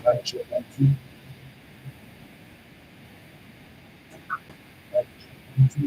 Mic check 1 2. Mic check 1 2.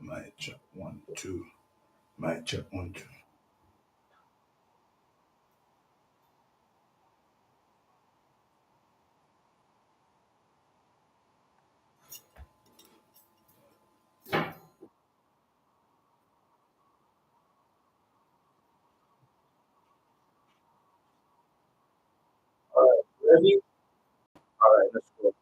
Mic check 1 2. Mic check 1 2. All right, ready? All right, let's go.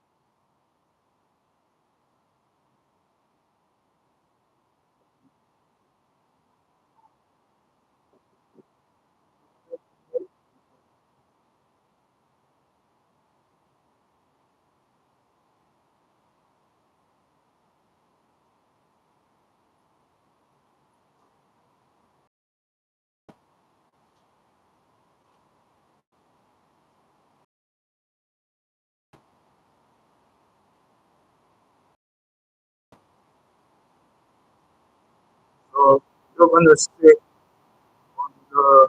So you're gonna stay on the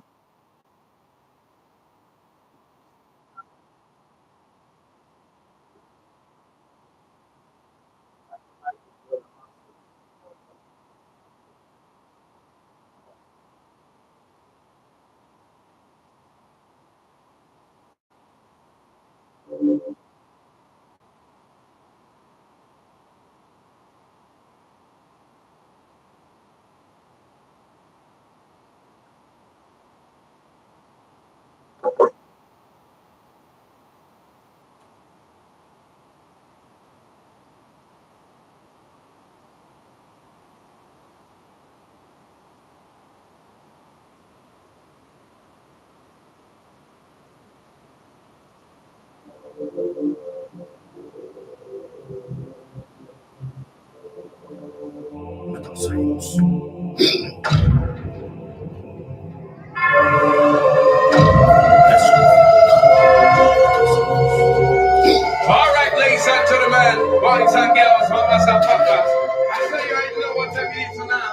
Metascience. Let's go. All right, ladies and gentlemen, boys and girls, mamas and papas. I say you already know what time it is now.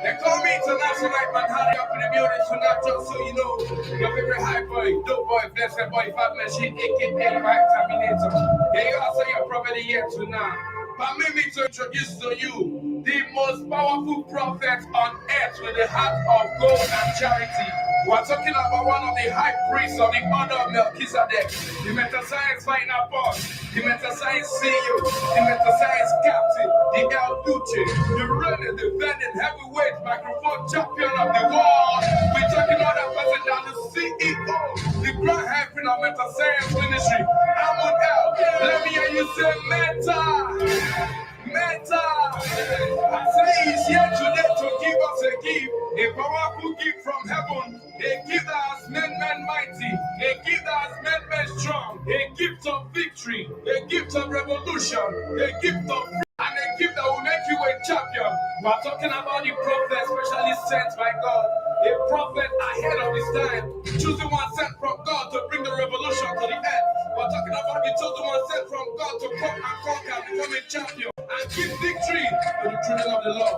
They call me International Man, hurry up in the building tonight, just so you know. Your favorite high boy, dope boy, blessed boy, fat machine, aka right terminator. Yeah, you also your prophet here tonight. Permit me to introduce to you the most powerful prophet on earth with a heart of gold and charity. We're talking about one of the high priests of the order of Melchizedek, the Metascience final boss, the Metascience CEO, the Metascience captain, the El Duce, the reigning, defending heavyweight microphone champion of the world. We're talking about that person now, the CEO, the grand hyphen of Metascience Ministry, Amon El. Let me hear you say Meta. Meta! I say he's here today to give us a gift, a powerful gift from heaven, a gift that has made men mighty, a gift that has made men strong, a gift of victory, a gift of revolution, a gift of and a gift that will make you a champion. We're talking about the prophet, especially sent by God, a prophet ahead of his time, choosing one sent from God to bring the revolution to the earth. We're talking about the chosen one sent from God to come and conquer, become a champion, and give victory to the children of the Lord.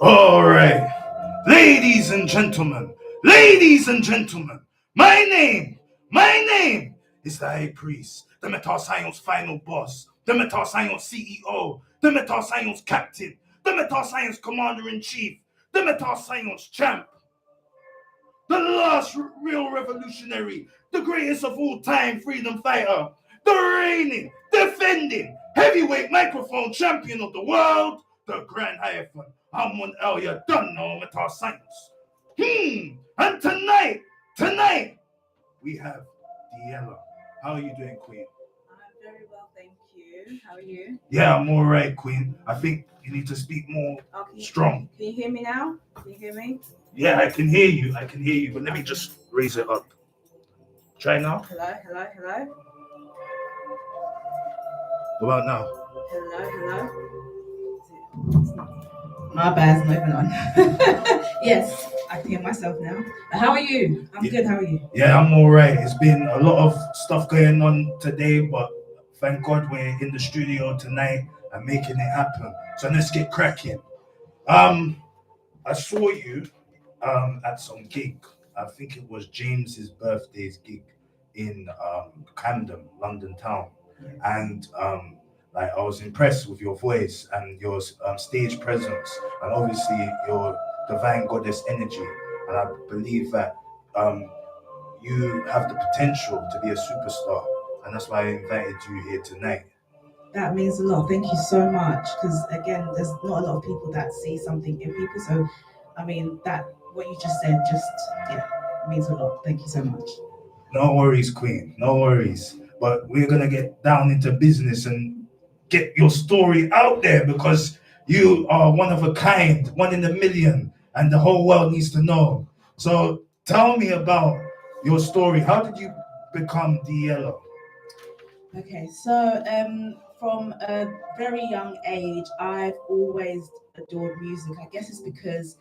All right, ladies and gentlemen, my name is the High Priest, the Metascience final boss, the Metascience CEO, the Metascience captain, the Metascience commander in chief, the Metascience champ, the last real revolutionary, the greatest of all time freedom fighter, the reigning, defending, heavyweight microphone champion of the world, the Grand Hyphen. I'm one L, you done know Metascience. And tonight, we have Diyalla. How are you doing, Queen? I'm very well, thank you. How are you? Yeah, I'm all right, Queen. I think you need to speak more strong. Can you hear me now? Can you hear me? Yeah, I can hear you. But let me just raise it up. Try now. Hello. What about now? Hello. My bad's moving on. Yes, I can hear myself now. How are you? I'm good. How are you? Yeah, I'm all right. It's been a lot of stuff going on today, but thank God we're in the studio tonight and making it happen. So let's get cracking. I saw you at some gig. I think it was James's birthday's gig in Camden, London town, and like I was impressed with your voice and your stage presence, and obviously your divine goddess energy. And I believe that you have the potential to be a superstar, and that's why I invited you here tonight. That means a lot. Thank you so much. Because again, there's not a lot of people that see something in people. So, I mean, that what you just said means a lot. Thank you so much. No worries, Queen. No worries. But we're gonna get down into business and get your story out there because you are one of a kind, one in a million, and the whole world needs to know. So tell me about your story. How did you become Diyalla? Okay, so from a very young age, I've always adored music. I guess it's because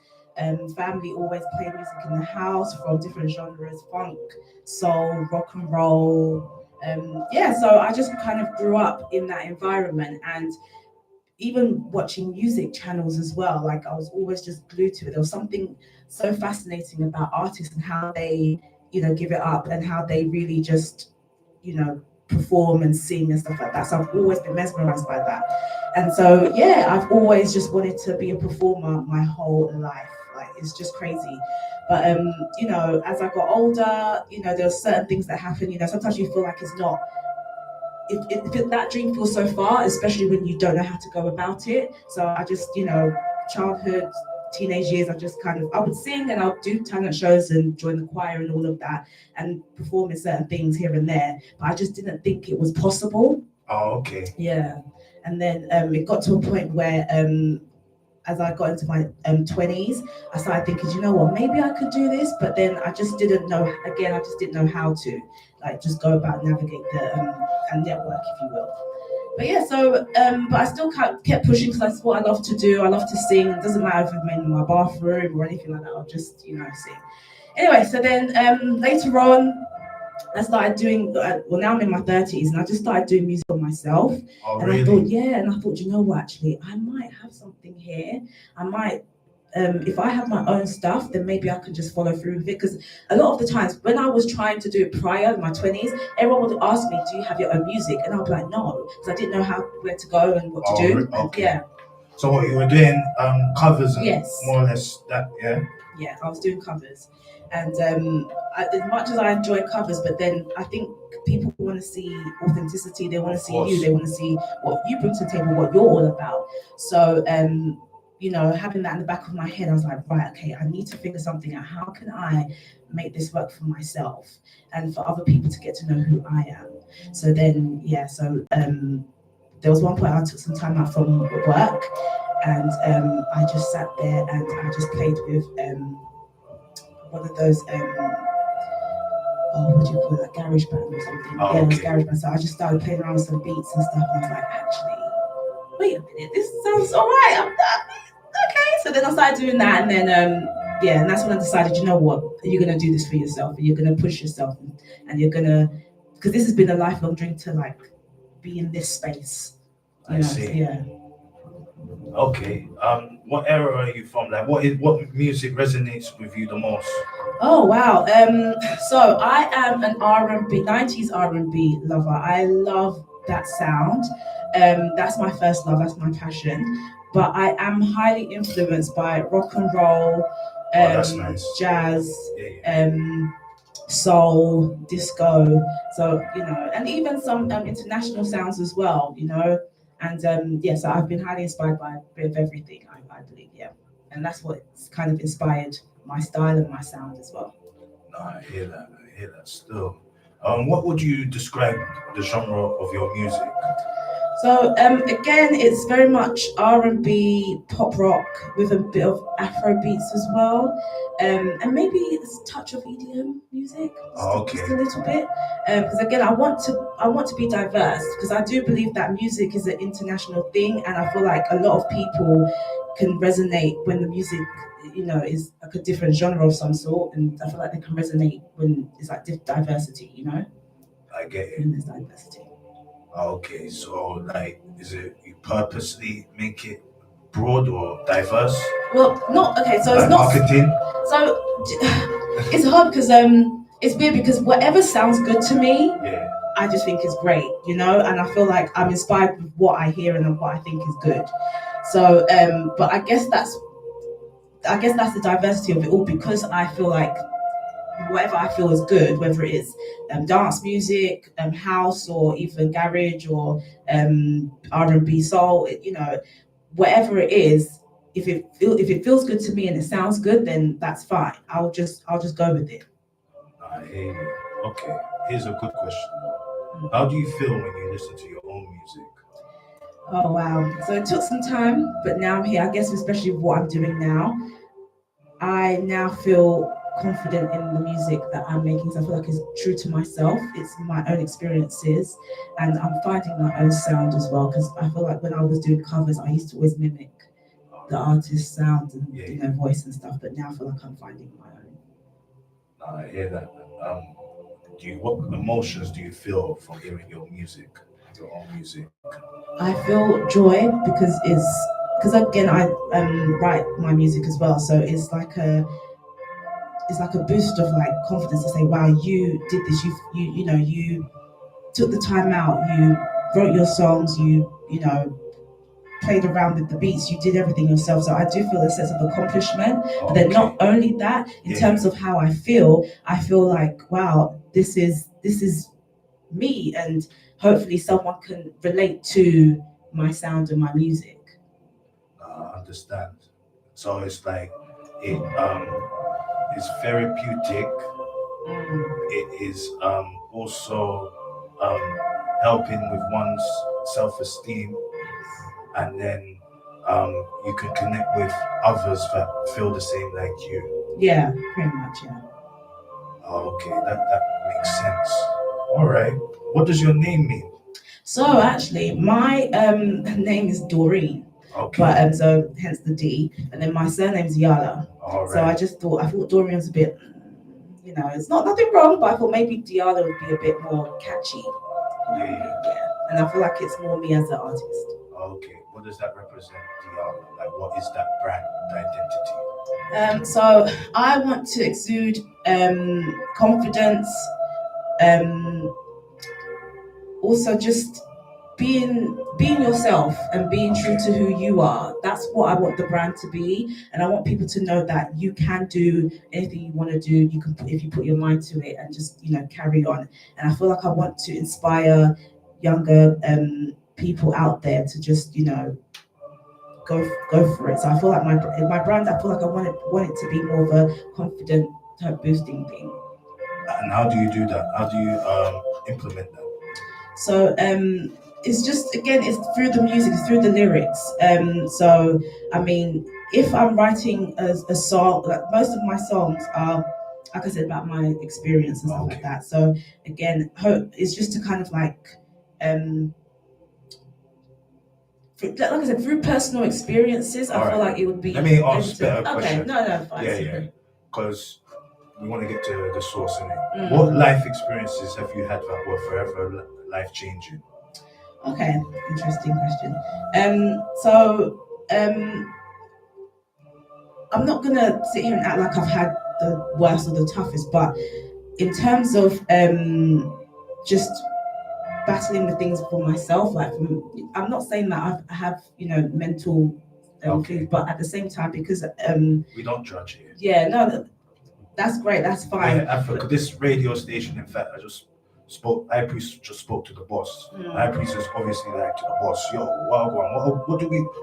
family always played music in the house from different genres: funk, soul, rock and roll. So I just kind of grew up in that environment, and even watching music channels as well. Like I was always just glued to it. There was something so fascinating about artists and how they, give it up and how they really just, perform and sing and stuff like that. So I've always been mesmerized by that. And so yeah, I've always just wanted to be a performer my whole life. Like it's just crazy. But you know, as I got older, you know, there are certain things that happen. You know, sometimes you feel like it's not. If that dream feels so far, especially when you don't know how to go about it. So I just, you know, childhood, teenage years, I would sing and I'll do talent shows and join the choir and all of that and perform in certain things here and there. But I just didn't think it was possible. Oh, okay. Yeah. And then it got to a point where as I got into my 20s, I started thinking, you know what, maybe I could do this, but then I just didn't know, again, I just didn't know how to, like, just go about navigate the and network, if you will. But yeah, so, but I still kept pushing because that's what I love to do. I love to sing. It doesn't matter if I'm in my bathroom or anything like that, I'll just, you know, sing. Anyway, so then later on, I started doing, well, now I'm in my 30s and I just started doing music for myself. Oh, and really? I thought, you know what, actually, I might have something here. I might, if I have my own stuff, then maybe I can just follow through with it. Because a lot of the times when I was trying to do it prior in my 20s, everyone would ask me, do you have your own music? And I'll be like, no, because I didn't know where to go and what to do. Okay. Yeah. So what you were doing, covers and Yes. more or less that, yeah? Yeah, I was doing covers. And as much as I enjoy covers, but then I think people want to see authenticity. They want to see you. They want to see what you bring to the table, what you're all about. So, you know, having that in the back of my head, I was like, right, okay, I need to figure something out. How can I make this work for myself and for other people to get to know who I am? So then, yeah, so there was one point I took some time out from work and I just sat there and I just played with one of those what do you call it, like garage band or something. Oh, yeah, it was okay. garage band. So I just started playing around with some beats and stuff, and I was like, actually, wait a minute, this sounds alright. Okay. So then I started doing that, and then yeah, and that's when I decided, you know what, you're gonna do this for yourself, and you're gonna push yourself, and you're gonna, because this has been a lifelong dream to like be in this space. I see. Yeah. Okay. What era are you from? Like, what music resonates with you the most? Oh wow. So I am an R&B, 90s R&B lover. I love that sound. That's my first love. That's my passion. But I am highly influenced by rock and roll, that's nice. jazz, Yeah. soul, disco. So you know, and even some international sounds as well. You know. And yeah, so I've been highly inspired by a bit of everything, I believe, yeah. And that's what's kind of inspired my style and my sound as well. No, I hear that still. What would you describe the genre of your music? So again, it's very much R&B, pop rock with a bit of Afro beats as well, and maybe a touch of EDM music, just a little bit. Because again, I want to be diverse because I do believe that music is an international thing, and I feel like a lot of people can resonate when the music, you know, is like a different genre of some sort, and I feel like they can resonate when it's like diversity, you know. I get it. When there's diversity. Okay, so like, is it you purposely make it broad or diverse? Well, not okay. So like it's not marketing. So it's hard because it's weird because whatever sounds good to me, yeah, I just think is great, you know, and I feel like I'm inspired with what I hear and what I think is good. So, but I guess that's the diversity of it all because I feel like whatever I feel is good, whether it is dance music, house, or even garage, or R&B, soul, you know, whatever it is, if it feels good to me and it sounds good, then that's fine. I'll just go with it. I hear you. Okay, here's a good question. How do you feel when you listen to your own music? Oh wow! So it took some time, but now I'm here. I guess especially with what I'm doing now, I now feel confident in the music that I'm making. So I feel like it's true to myself. It's my own experiences, and I'm finding my own sound as well. Because I feel like when I was doing covers, I used to always mimic the artist's sound and you know, voice and stuff. But now I feel like I'm finding my own. I hear that. What emotions do you feel from hearing your music, your own music? I feel joy because again I write my music as well, so it's like a boost of like confidence to say, wow, you did this, you know, you took the time out, you wrote your songs, you know, played around with the beats, you did everything yourself. So I do feel a sense of accomplishment. But then not only that, in terms of how I feel like, wow, this is me, and hopefully someone can relate to my sound and my music. I understand. So it's like it's therapeutic. It is also helping with one's self-esteem, and then you can connect with others that feel the same like you. Yeah, pretty much, yeah. Oh, okay, that makes sense. All right. What does your name mean? So actually, my name is Doreen. Okay. But so hence the D, and then my surname's Diyalla. All right. So I thought Doreen was a bit, you know, it's not nothing wrong, but I thought maybe Diyalla would be a bit more catchy. Yeah. And I feel like it's more me as an artist. Okay. What does that represent, Diyalla? Like, what is that brand, the identity? So I want to exude confidence, also just being yourself and being true to who you are. That's what I want the brand to be, and I want people to know that you can do anything you want to do. You can, if you put your mind to it, and just, you know, carry on. And I feel like I want to inspire younger people out there to just, you know, go for it. So I feel like my brand, I feel like I want it to be more of a confident type boosting thing. And how do you do that? How do you implement that? So it's just, again, it's through the music, it's through the lyrics. So I mean, if I'm writing a song, like most of my songs are, like I said, about my experience and stuff like that. So again, it's just to kind of like like I said, through personal experiences. I feel like it would be. Let me ask better question. Okay, no, fine. Yeah. Because we want to get to the source in it. What life experiences have you had that were forever life changing? Okay, interesting question. So I'm not gonna sit here and act like I've had the worst or the toughest, but in terms of just battling with things for myself, like I'm not saying that I have, you know, mental things, but at the same time, because we don't judge here. Yeah, no, that's great, that's fine. Yeah, Africa, this radio station, in fact, High Priest just spoke to the boss. High Priest is obviously like to the boss, yo,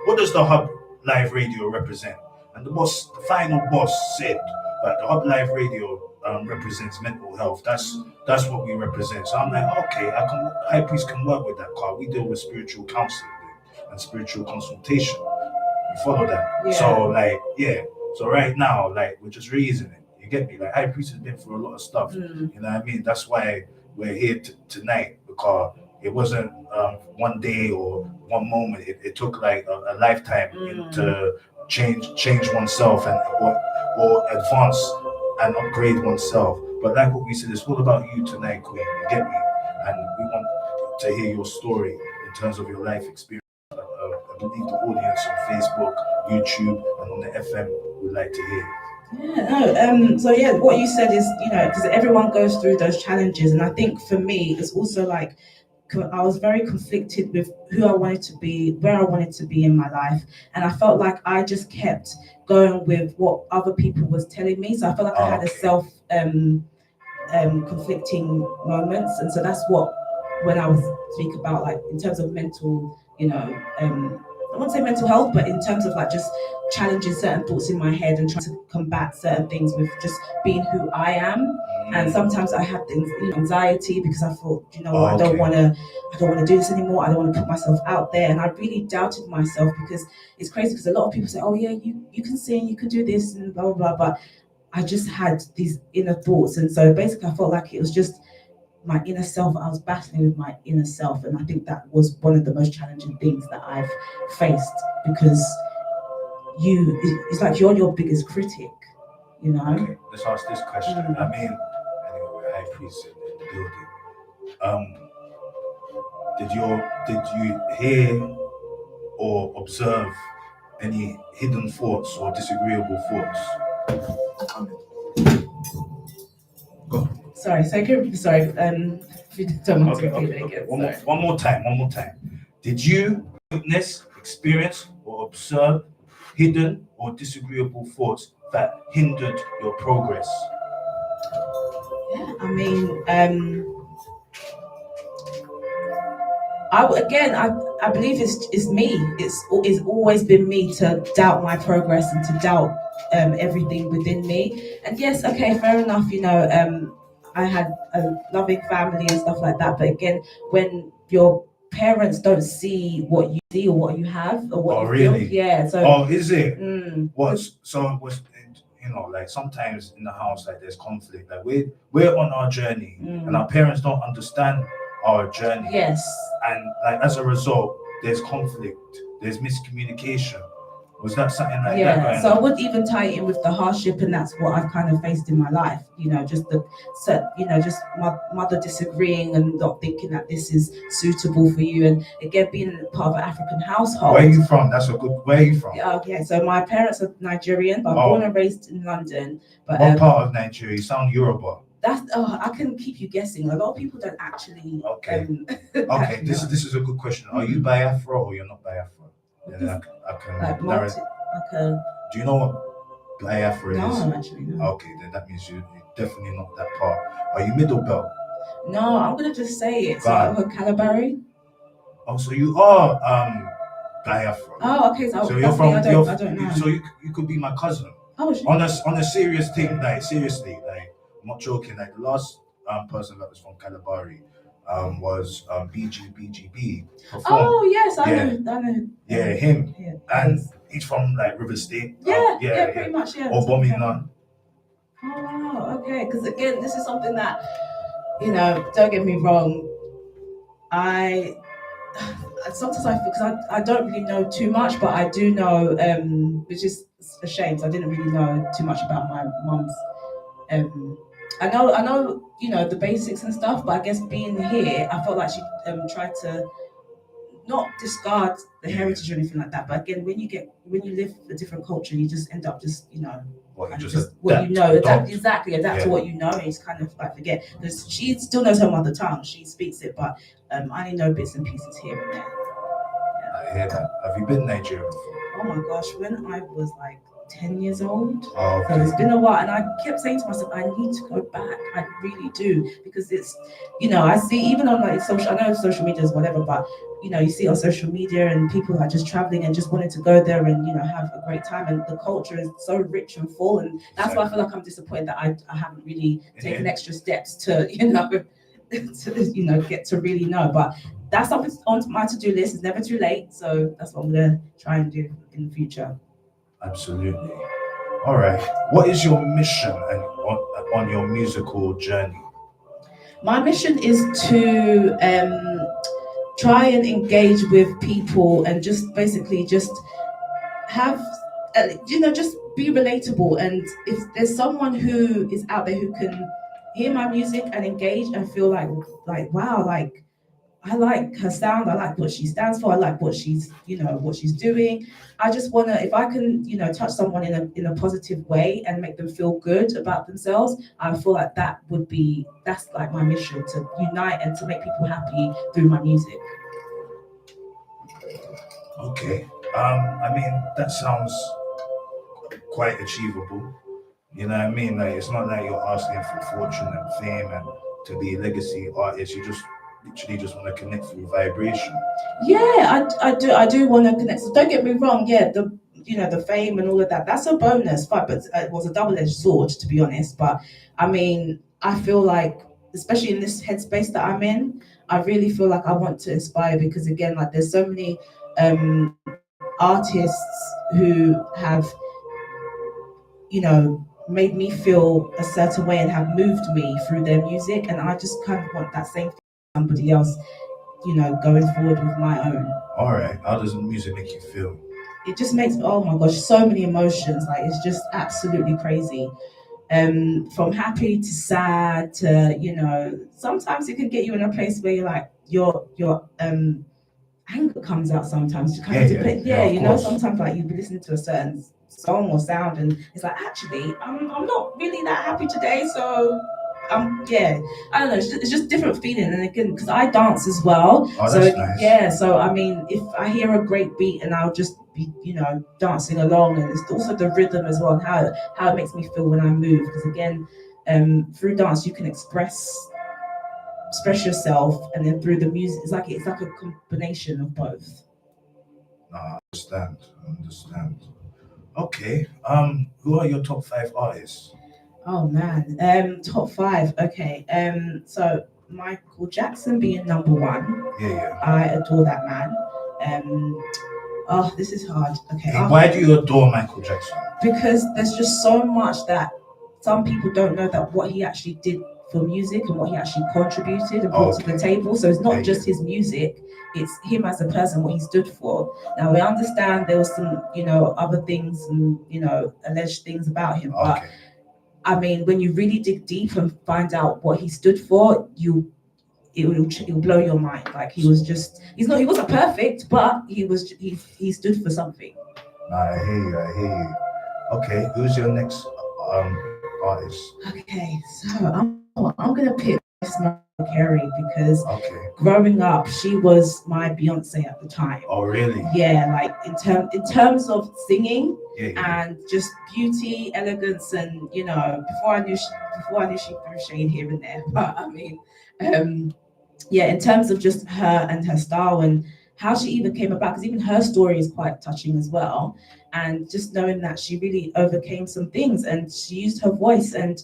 what does the Hub Live Radio represent? And the final boss said that the Hub Live Radio represents mental health. That's what we represent. So I'm like, okay, High Priest can work with that card. We deal with spiritual counseling and spiritual consultation. You follow that? Yeah. So like, yeah. So right now, like, we're just reasoning. You get me? Like, High Priest has been through a lot of stuff. You know what I mean? That's why we're here tonight, because it wasn't one day or one moment. It took like a lifetime to change oneself and or advance and upgrade oneself. But like what we said, it's all about you tonight, Queen. You get me? And we want to hear your story in terms of your life experience. I believe the audience on Facebook, YouTube, and on the FM would like to hear. Yeah, no, so yeah, what you said is, you know, because everyone goes through those challenges, and I think for me, it's also like I was very conflicted with who I wanted to be, where I wanted to be in my life, and I felt like I just kept going with what other people was telling me. So I felt like I had a self conflicting moments, and so that's what, when I was speak about, like, in terms of mental, you know, I won't say mental health, but in terms of like just challenging certain thoughts in my head and trying to combat certain things with just being who I am. And sometimes I had things, you know, anxiety, because I thought, you know, I don't want to do this anymore. I don't want to put myself out there. And I really doubted myself, because it's crazy, because a lot of people say, oh yeah, you can sing, you can do this and blah, blah, blah. But I just had these inner thoughts. And so basically I felt like it was just my inner self. I was battling with my inner self. And I think that was one of the most challenging things that I've faced, because it's like you're your biggest critic, you know? Okay, let's ask this question. I mean, anyway, we're High Priest in the building. Did you hear or observe any hidden thoughts or disagreeable thoughts? Go. Sorry. If you don't mind Okay, repeating okay, it okay. again, sorry. One more time. Did you witness, experience, or observe hidden or disagreeable thoughts that hindered your progress? Yeah, I mean, I believe it's me. It's always been me to doubt my progress and to doubt everything within me. And yes, okay, fair enough. I had a loving family and stuff like that. But again, when your parents don't see what you see or what you have or what Oh, you really? feel, yeah. So, Oh, is it? mm, Was like sometimes in the house, like there's conflict. Like we're on our journey, and our parents don't understand our journey. yes. And like as a result, there's conflict, there's miscommunication. Was that something like that Yeah, going so I on? would even tie it in with the hardship, and that's what I've kind of faced in my life. Just my mother disagreeing and not thinking that this is suitable for you. And again, being part of an African household. Where are you from? That's a good. Where are you from? Yeah, okay, so my parents are Nigerian, but I'm born and raised in London. But what part of Nigeria? You sound Yoruba. I can keep you guessing. A lot of people don't actually. Okay. Okay, this is a good question. Are you Biafra or you're not Biafra? Then I can narrow. Do you know what Biafra is? No, actually, no. Okay, then that means you're definitely not that part. Are you middle belt? No, I'm gonna just say it. So God. I'm Calabari. Oh, so you are Biafra. Oh, okay. So you're from. I don't know. So you could be my cousin. Oh, shit. On a serious thing, like seriously, like I'm not joking. Like the last person that was from Calabari was BGB. Oh yes, I know. Yeah, him. Yeah. And he's from like River State. Yeah, pretty much. Yeah. Or Bomina. Oh wow. Okay. Because again, this is something that don't get me wrong. Sometimes I feel because I don't really know too much, but I do know, which is a shame. So I didn't really know too much about my mum's. I know, the basics and stuff, but I guess being here, I felt like she tried to not discard the heritage or anything like that. But again, when you live a different culture, you just end up adapt to what you know and just kind of like forget, because she still knows her mother tongue, she speaks it, but I only know bits and pieces here and there. I hear that. Have you been to Nigeria before? Oh my gosh, when I was like 10 years old. Oh, okay. So it's been a while, and I kept saying to myself, I need to go back. I really do, because it's, I see even on like social, I know social media is whatever, but you see on social media and people are just traveling and just wanting to go there and have a great time, and the culture is so rich and full, and that's why I feel like I'm disappointed that I haven't really taken extra steps to get to really know. But that's something on my to-do list. It's never too late, so that's what I'm gonna try and do in the future. Absolutely. All right. What is your mission and on your musical journey? My mission is to try and engage with people and just basically just have, just be relatable. And if there's someone who is out there who can hear my music and engage and feel like wow, like I like her sound, I like what she stands for, I like what she's doing. I just wanna, if I can, touch someone in a positive way and make them feel good about themselves, I feel like that's like my mission, to unite and to make people happy through my music. Okay. I mean, that sounds quite achievable. You know what I mean? Like, it's not like you're asking for fortune and fame and to be a legacy artist. You just literally just want to connect through vibration. Yeah, I do want to connect. So don't get me wrong. Yeah, the fame and all of that, that's a bonus, but it was a double-edged sword, to be honest. But I mean, I feel like, especially in this headspace that I'm in, I really feel like I want to inspire, because again, like there's so many artists who have made me feel a certain way and have moved me through their music, and I just kind of want that same thing for somebody else, going forward with my own. All right. How does music make you feel? It just makes, oh my gosh, so many emotions. Like, it's just absolutely crazy. From happy to sad to, sometimes it can get you in a place where you're like, your anger comes out sometimes. Sometimes like you'll be listening to a certain song or sound and it's like, actually, I'm not really that happy today, so yeah, I don't know. It's just different feeling, and again, because I dance as well. Oh, So that's nice. yeah, so I mean, if I hear a great beat and I'll just be, dancing along, and it's also the rhythm as well, and how it makes me feel when I move. Because again, through dance you can express yourself, and then through the music, it's like a combination of both. No, I understand. Okay. Who are your top 5 artists? Oh man, top five. Okay, so Michael Jackson being number one. Yeah. I adore that man. Oh, this is hard. Okay, Why do you adore Michael Jackson? because there's just so much that some people don't know, that what he actually did for music and what he actually contributed and brought to the table. So it's not just his music, it's him as a person, what he stood for. Now we understand there was some, other things and, alleged things about him, but I mean, when you really dig deep and find out what he stood for, it will blow your mind. Like he wasn't perfect, but he stood for something. I hear you. Okay, who's your next artist? Okay, so I'm gonna pick Mariah Carey because growing up she was my Beyonce at the time. Oh really? Yeah, like in terms of singing and just beauty, elegance, and before I knew she threw shade here and there. But I mean, yeah, in terms of just her and her style and how she even came about, because even her story is quite touching as well. And just knowing that she really overcame some things and she used her voice and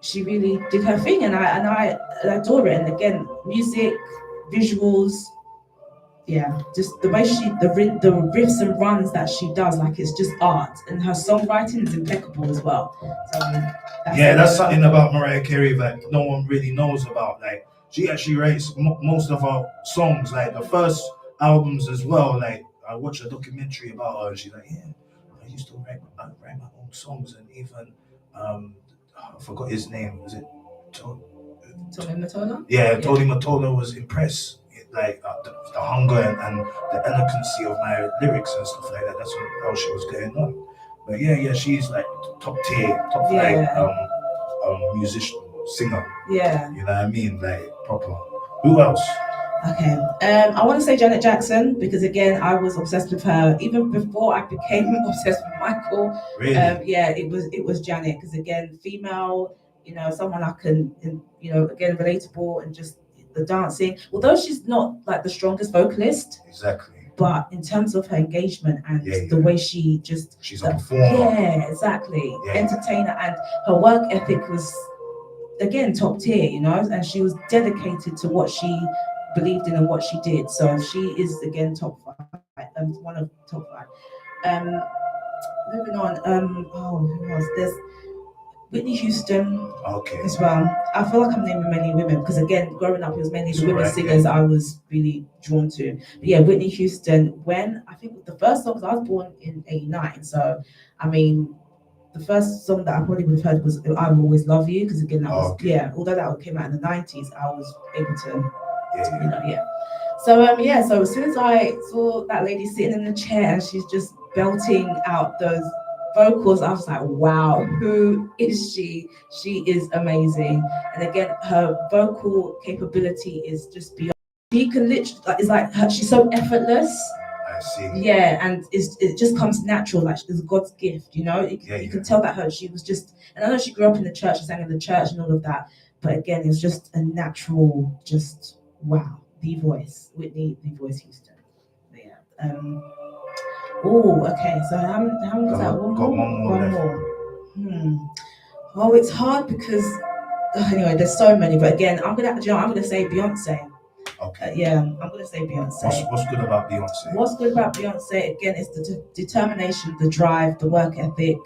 she really did her thing, and I adore it. And again, music, visuals, yeah, just the way the riffs and runs that she does, like it's just art, and her songwriting is impeccable as well. So that's something about Mariah Carey that no one really knows about. Like she actually writes most of her songs, like the first albums as well. Like I watched a documentary about her, and she's like, yeah, I used to write my own songs, and even I forgot his name. Was it Tony Matola? Yeah, Tony Matola was impressed, like the hunger and the eloquency of my lyrics and stuff like that. That's how she was getting on. But yeah, she's like top flight musician, singer. Yeah. You know what I mean? Like proper. Who else? Okay. I want to say Janet Jackson because again I was obsessed with her even before I became obsessed with Michael. Really? Yeah, it was Janet because again female, someone I can, again relatable and just the dancing. Although she's not like the strongest vocalist. Exactly. But in terms of her engagement and the way she's a performer. Yeah, exactly. Entertainer, and her work ethic was again top tier, and she was dedicated to what she believed in and what she did. So she is again top five, one of top five. Moving on. Who else? There's Whitney Houston. As well. I feel like I'm naming many women because again, growing up, it was mainly the women singers I was really drawn to. But yeah, Whitney Houston. When I think the first song, I was born in '89, so I mean, the first song that I probably would have heard was "I Will Always Love You" because again, that was although that came out in the '90s, I was able to, So so as soon as I saw that lady sitting in the chair and she's just belting out those vocals, I was like, wow, who is she? She is amazing. And again, her vocal capability is just beyond. She can literally, it's like she's so effortless. I see. Yeah, and it just comes natural, like it's God's gift, you can tell that she was just, and I know she grew up in the church, she sang in the church and all of that, but again, it's just a natural, just wow, the voice, Whitney, the voice Houston. But yeah. Okay. So how many was that? One more. Oh, it's hard because anyway, there's so many. But again, I'm gonna say Beyonce. Okay. I'm gonna say Beyonce. What's good about Beyonce? What's good about Beyonce? Again, it's the determination, the drive, the work ethic,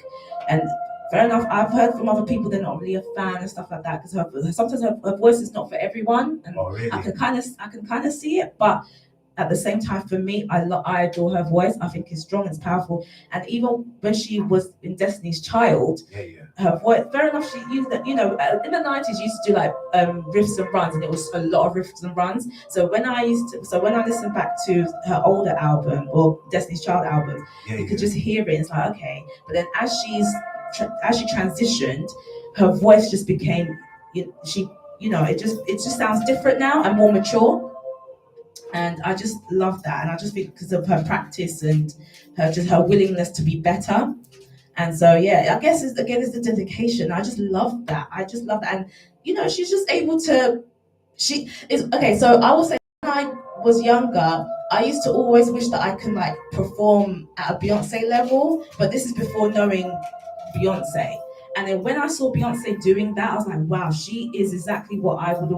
and fair enough. I've heard from other people they're not really a fan and stuff like that because sometimes her voice is not for everyone, and really? I can kind of see it, but at the same time, for me, I adore her voice. I think it's strong, it's powerful. And even when she was in Destiny's Child, her voice, fair enough, she used that, in the 90s, used to do like riffs and runs, and it was a lot of riffs and runs. So when I listened back to her older album, or Destiny's Child album, you could just hear it. It's like, okay. But then as she transitioned, her voice just became it just sounds different now and more mature. And I just love that, and I just think because of her practice and her willingness to be better. And so yeah, I guess it's the dedication. I just love that. I just love that, and she's just able to. She is okay. So I will say, when I was younger, I used to always wish that I could like perform at a Beyonce level, but this is before knowing Beyonce. And then when I saw Beyonce doing that, I was like, wow, she is exactly what I would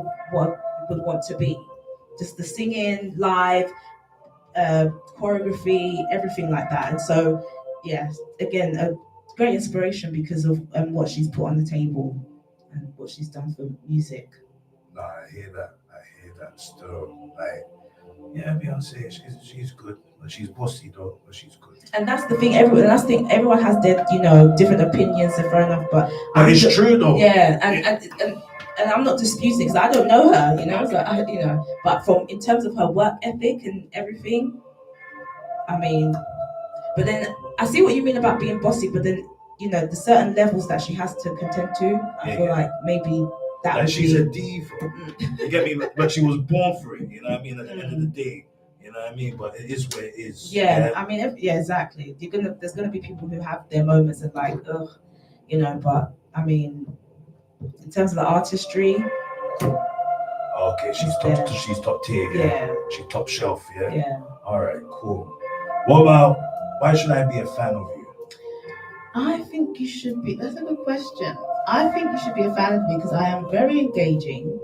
want to be. Just the singing live, choreography, everything like that. And so, yeah, again, a great inspiration because of what she's put on the table and what she's done for music. No, I hear that. Still, like, yeah, Beyonce, she's good. But she's bossy though, but she's good. And that's the thing. Everyone has their different opinions, and fair ugh. But it's true though. Yeah, and I'm not disputing because I don't know her. So but in terms of her work ethic and everything, I mean, but then I see what you mean about being bossy. But then the certain levels that she has to contend to, I feel like maybe that like she's a diva. You get me? But she was born for it. You know what I mean? At the end of the day. You know what I mean? But it is what it is. Yeah, I mean, exactly. There's gonna be people who have their moments of like, ugh, But I mean, in terms of the artistry, okay, she's top tier. Yeah, she's top shelf. Yeah. Yeah. All right, cool. What about why should I be a fan of you? I think you should be. That's a good question. I think you should be a fan of me because I am very engaging.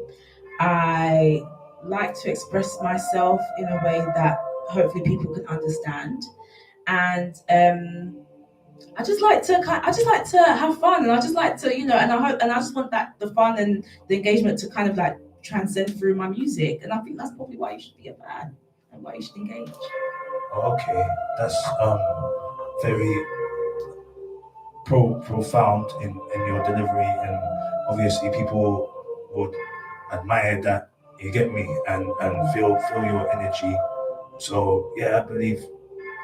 I like to express myself in a way that hopefully people can understand, and I just like to have fun, and I just like to and I just want that the fun and the engagement to kind of like transcend through my music, and I think that's probably why you should be a fan and why you should engage. Okay, that's very profound in your delivery, and obviously people would admire that. You get me, and feel your energy. So yeah, I believe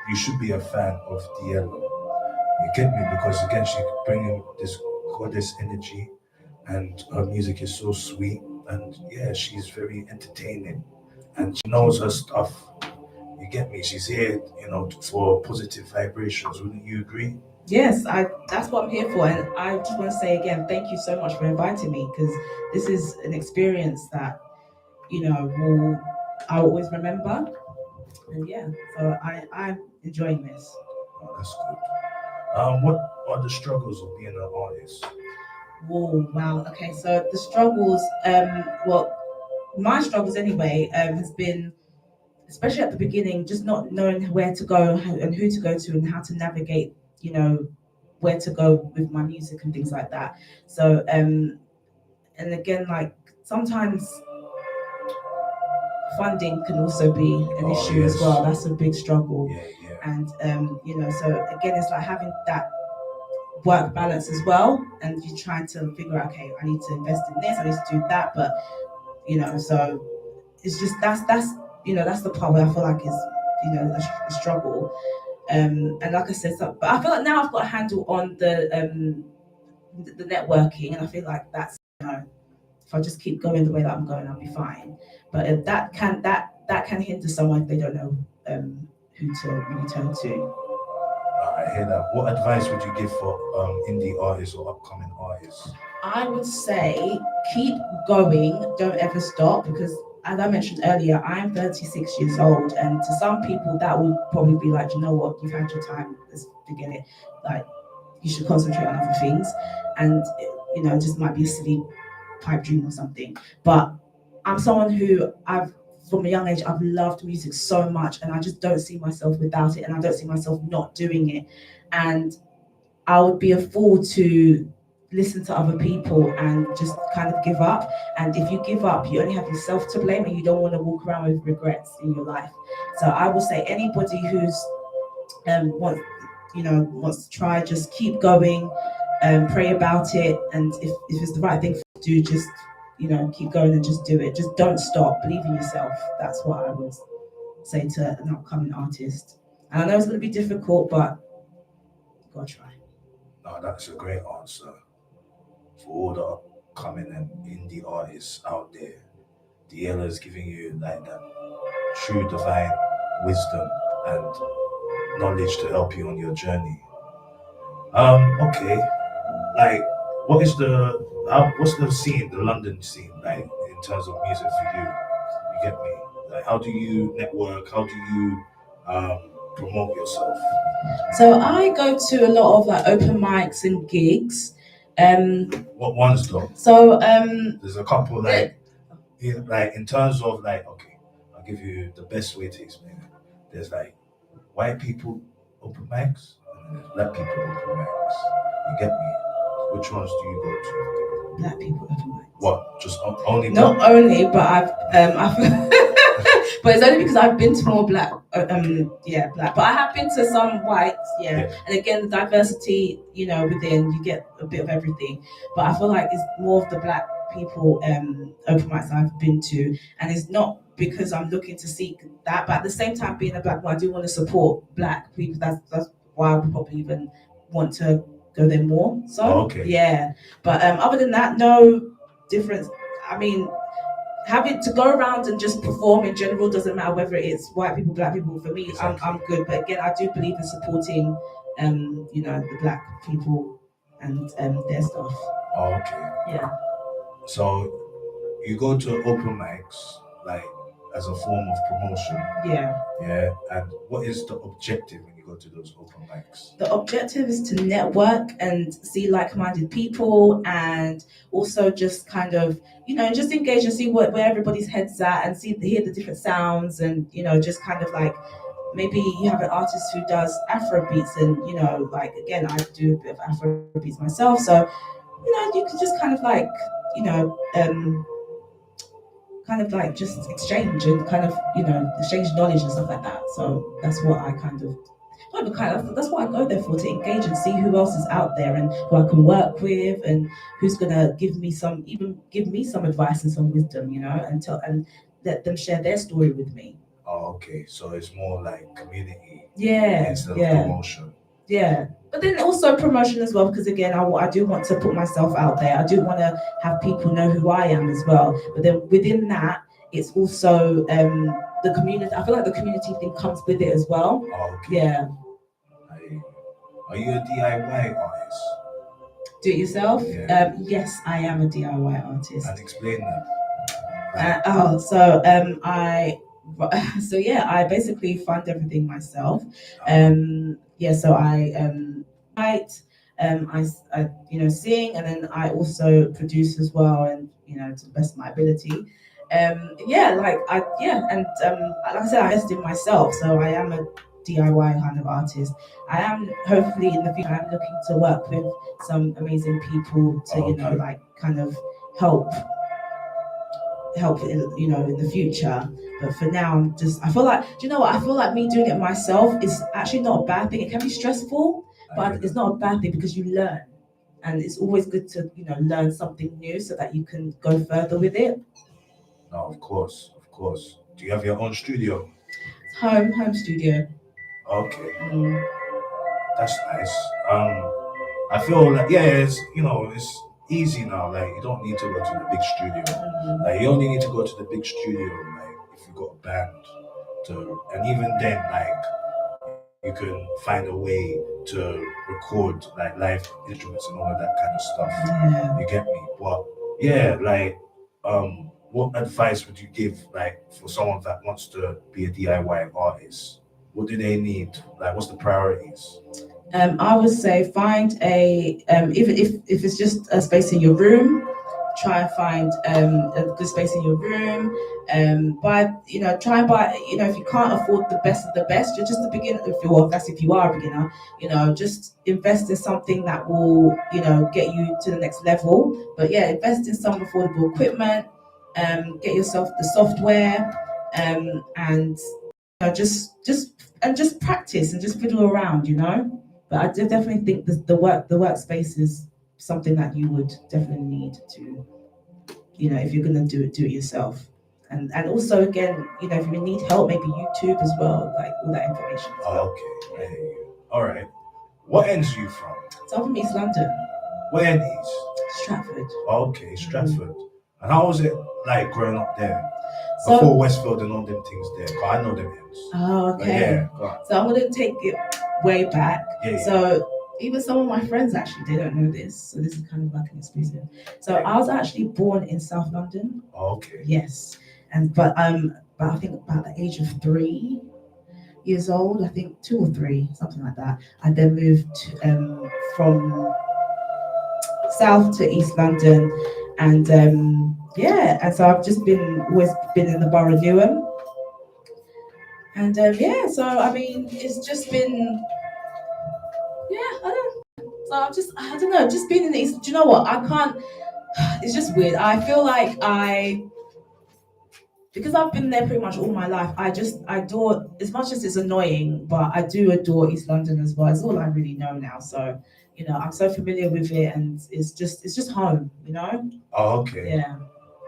you should be a fan of Diyalla. You get me, because again, she's bringing this goddess energy, and her music is so sweet, and yeah, she's very entertaining, and she knows her stuff. You get me? She's here, for positive vibrations. Wouldn't you agree? Yes, that's what I'm here for, and I just want to say again, thank you so much for inviting me because this is an experience that I'll always remember, and yeah, so I'm enjoying this. Oh, that's good. What are the struggles of being an artist? Oh wow, okay, so the struggles, well, my struggles anyway, has been, especially at the beginning, just not knowing where to go and who to go to and how to navigate, where to go with my music and things like that. So, and again, like sometimes funding can also be an issue as well. That's a big struggle. Yeah. And so again, it's like having that work balance as well, and you're trying to figure out, okay, I need to invest in this, I need to do that, but so it's just that's the part where I feel like is a struggle. And like I said, but I feel like now I've got a handle on the networking, and I feel like that's if I just keep going the way that I'm going, I'll be fine. But that can hinder someone if they don't know who to really turn to. I hear that. What advice would you give for indie artists or upcoming artists? I would say keep going, don't ever stop, because as I mentioned earlier, I'm 36 years old, and to some people that would probably be like, you know what, you've had your time, let's forget it. Like, you should concentrate on other things, and it just might be a silly pipe dream or something. But I'm someone who from a young age, I've loved music so much, and I just don't see myself without it, and I don't see myself not doing it. And I would be a fool to listen to other people and just kind of give up. And if you give up, you only have yourself to blame, and you don't want to walk around with regrets in your life. So I will say anybody who's wants to try, just keep going, pray about it, and if it's the right thing to do, just keep going and just do it. Just don't stop. Believe in yourself. That's what I would say to an upcoming artist. And I know it's going to be difficult, but you gotta try. No, that's a great answer for all the upcoming and indie artists out there, Diyalla is giving you like that true divine wisdom and knowledge to help you on your journey. Okay, like what's the scene, the London scene, like in terms of music for you? You get me? Like, how do you network? How do you promote yourself? So I go to a lot of like open mics and gigs. What ones though? So There's a couple like in terms of like, okay, I'll give you the best way to explain it. There's like white people open mics and there's black people open mics. You get me? Which ones do you go to? Black people open mics. What? Just only? Not black? only, but I've but it's only because I've been to more black, black. But I have been to some whites, yeah. And again, the diversity, within you get a bit of everything. But I feel like it's more of the black people open mics I've been to, and it's not because I'm looking to seek that, but at the same time, being a black one, I do want to support black people. That's why I would probably even want to go there more. So okay. Yeah, but other than that, no difference. I mean, having to go around and just perform in general doesn't matter whether it's white people, black people. For me, exactly. I'm good. But again, I do believe in supporting, the black people and their stuff. Oh, okay. Yeah. So you go to open mics like as a form of promotion. Yeah. Yeah. And what is the objective when you go to those open mics? The objective is to network and see like-minded people, and also just kind of, just engage and see where everybody's head's at, and hear the different sounds, and just kind of like, maybe you have an artist who does Afro beats, and like, again, I do a bit of Afro beats myself, so you can just kind of like, kind of like just exchange and kind of exchange knowledge and stuff like that. So that's what I that's what I go there for, to engage and see who else is out there and who I can work with, and who's gonna give me some advice and some wisdom, and let them share their story with me. Oh, okay. So it's more like community. Yeah. Instead of promotion. Yeah. But then also promotion as well, because again, I do want to put myself out there. I do want to have people know who I am as well. But then within that, it's also the community. I feel like the community thing comes with it as well. Oh, okay. Yeah. Are you a DIY artist? Do it yourself? Yeah. Yes, I am a DIY artist. And explain that. I basically fund everything myself. So I write, I sing, and then I also produce as well, and to the best of my ability. Like I said, I invest in myself, so I am a DIY kind of artist. I am, hopefully in the future, I'm looking to work with some amazing people to like kind of help in the future. But for now, I feel like, I feel like me doing it myself is actually not a bad thing. It can be stressful, but it's not a bad thing, because you learn, and it's always good to learn something new so that you can go further with it. No, of course. Do you have your own studio? Home studio. Okay. That's nice. I feel like it's it's easy now. Like, you don't need to go to the big studio. Like, you only need to go to the big studio like if you got a band and even then, like, you can find a way to record like live instruments and all of that kind of stuff. Yeah. You get me? But like, what advice would you give like for someone that wants to be a DIY artist? What do they need? Like, what's the priorities? I would say find if it's just a space in your room, try and find a good space in your room. Try and buy. If you can't afford the best of the best, you're just a beginner. If you are a beginner, just invest in something that will get you to the next level. But invest in some affordable equipment. Get yourself the software, and just practice and just fiddle around. But I definitely think the workspace is something that you would definitely need to, if you're gonna do it yourself. And also, again, if you need help, maybe YouTube as well, like all that information. Oh, okay. All right. What ends you from? So I'm from East London. Where are these? Stratford. Okay, Stratford. And how was it like growing up there? So, Before Westfield and all them things there? 'Cause I know them ends. oh, But okay. yeah, go on. So I'm gonna take it way back. Yeah. So even some of my friends actually they don't know this, so this is kind of like an exclusive. So I was actually born in South London. Okay. Yes, but I think about the age of 3 years old, I think 2 or 3, something like that. I then moved from South to East London, and and so I've just always been in the borough of Newham. And so I mean, it's just been, I don't know, just being in the East. Do you know what? I can't. It's just weird. I feel like because I've been there pretty much all my life. I adore, as much as it's annoying, but I do adore East London as well. It's all I really know now. So I'm so familiar with it, and it's just home. Oh, okay. Yeah.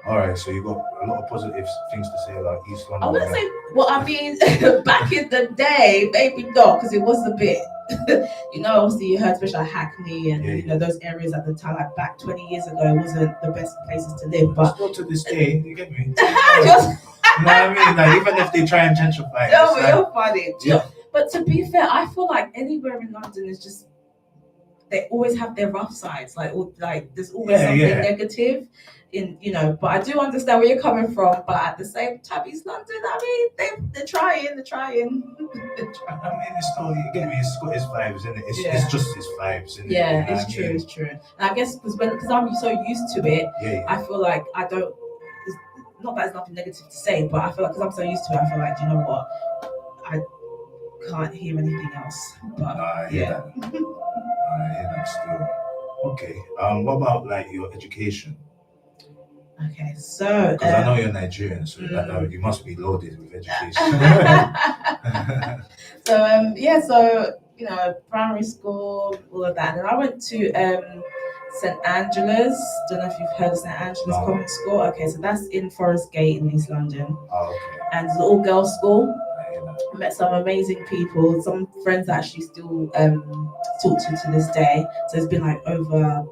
All right, so you got a lot of positive things to say about East London. I wouldn't say. Well, I mean, back in the day, maybe not, because it was a bit. Obviously you heard, especially like Hackney and those areas at the time, like back 20 years ago, it wasn't the best places to live. But still to this day, you get me? You know what I mean? Like even if they try and gentrify, no, it's you're funny. Yeah. But to be fair, I feel like anywhere in London is just, they always have their rough sides. Like there's always something negative. But I do understand where you're coming from. But at the same time, East London, I mean, they're trying. I mean, it's still, you get me? It's got its vibes, isn't it? It's just its vibes, isn't it? Yeah, it's true. It's true. And I guess because I'm so used to it, I feel like I don't. It's not that there's nothing negative to say, but I feel like because I'm so used to it, I feel like, you know what, I can't hear anything else. But I hear that still. Okay. What about like your education? Okay, so because I know you're Nigerian, so you must be loaded with education. So primary school, all of that, and I went to St Angela's. Don't know if you've heard of St Angela's Convent School. Okay, so that's in Forest Gate in East London. Oh, okay. And it's an all-girls school. I met some amazing people. Some friends that actually still talk to this day. So it's been like over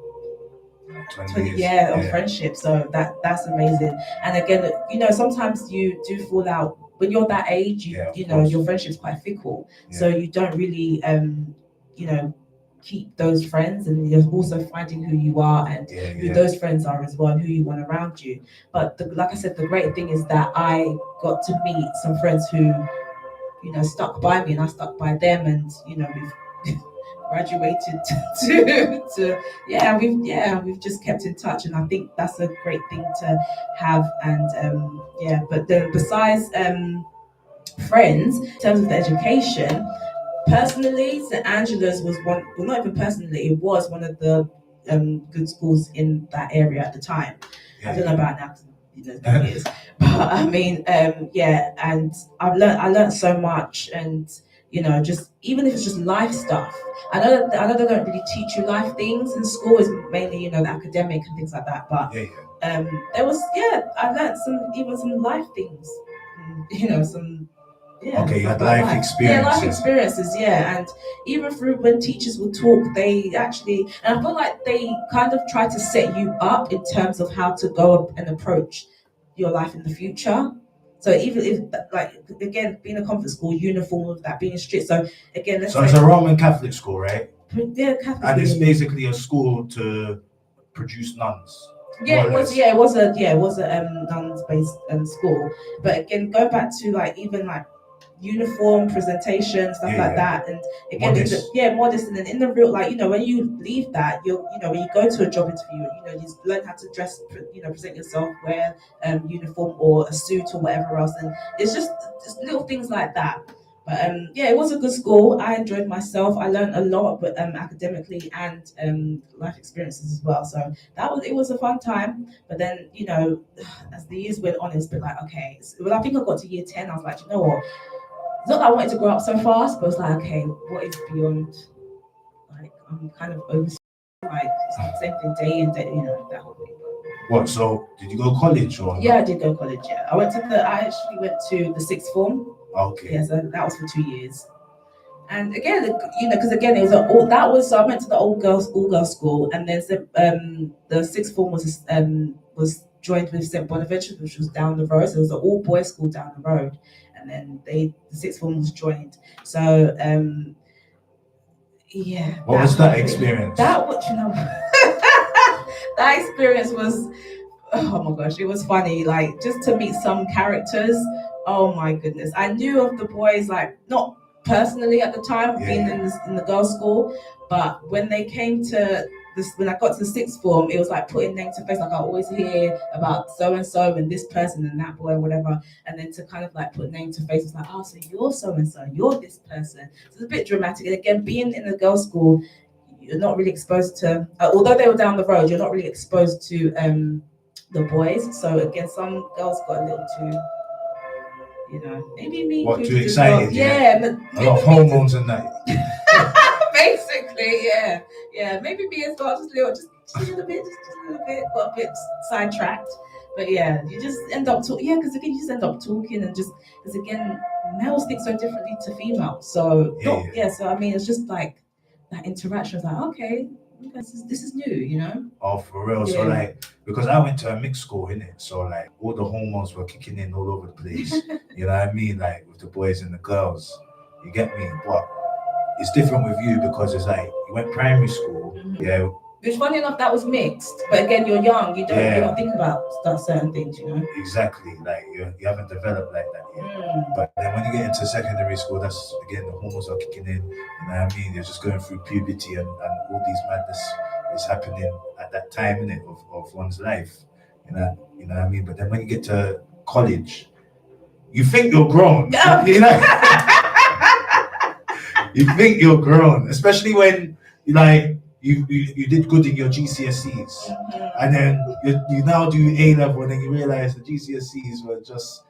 20 years of friendship, so that's amazing. And again, sometimes you do fall out when you're that age. Your friendship's quite fickle, so you don't really keep those friends, and you're also finding who you are and who those friends are as well, and who you want around you. But like I said, the great thing is that I got to meet some friends who stuck by me, and I stuck by them, and we've graduated we've just kept in touch, and I think that's a great thing to have. And but then besides friends, in terms of the education, personally, St Angela's was one, well, not even personally, it was one of the good schools in that area at the time. I don't know about now, it's been years. But I mean, and I learned so much, and just even if it's just life stuff. I know they don't really teach you life things in school. It's mainly the academic and things like that. But there was I learned some life things. Some. Yeah, okay, you had life experiences. Yeah, life experiences, and even through when teachers would talk, they actually, and I feel like they kind of try to set you up in terms of how to go up and approach your life in the future. So even if, like, again, being a convent school, uniform of that, being strict. So again, it's a Roman Catholic school, right? Yeah, Catholic. And it's basically a school to produce nuns. Yeah, it was a nuns-based school. But again, go back to even uniform presentation, stuff like that, and again modest, and then in the real, when you leave that, when you go to a job interview, you learn how to dress, present yourself, wear uniform or a suit or whatever else, and it's just little things like that. But it was a good school. I enjoyed myself. I learned a lot, but academically and life experiences as well. So it was a fun time. But then as the years went on, it's been like, okay. Well, I think I got to year 10. I was like, you know what? It's not that I wanted to grow up so fast, but it's like, okay, what is beyond? Like, I'm kind of over, it's the same thing day in, day, that whole thing. What? So did you go to college or? Yeah, I did go to college. Yeah, I actually went to the sixth form. Okay. Yeah, so that was for 2 years, And again, because again, it was so I went to the all girls school, and then the sixth form was joined with St Bonaventure, which was down the road. So it was an all boys school down the road, and then the sixth form was joined. So yeah. What was that experience? That experience was, oh my gosh, it was funny. Like, just to meet some characters. Oh my goodness, I knew of the boys, like, not personally at the time, being in the girls' school, but when they came to this, when I got to the sixth form, it was like putting name to face. Like, I always hear about so and so and this person and that boy or whatever, and then to kind of like put name to face, it's like, oh, so you're so and so, you're this person. So it's a bit dramatic. And again, being in the girls' school, you're not really exposed to, although they were down the road, you're not really exposed to the boys. So again, some girls got a little too, maybe me. What, too excited? Yeah, but a lot of hormones and that. Basically, yeah. Maybe me as well, just a little bit, got a bit sidetracked. But yeah, you just end up talking. Yeah, because again, you just end up talking and just because again, males think so differently to females. So So I mean, it's just like that interaction. It's like, okay, this is new, Oh, for real. Yeah. So like, because I went to a mixed school, innit? So like, all the hormones were kicking in all over the place. You know what I mean? Like with the boys and the girls. You get me? But it's different with you because it's like you went primary school. Mhm. Yeah. Which, funny enough, that was mixed. But again, you're young. You don't think about certain things, Exactly. Like you haven't developed like that yet. But then when you get into secondary school, that's again the hormones are kicking in. You know what I mean? You're just going through puberty and all these madness is happening at that time, innit, of one's life. You know what I mean? But then when you get to college, you think you're grown. You know? You think you're grown, especially when you did good in your GCSEs, and then you now do A level, and then you realize the GCSEs were just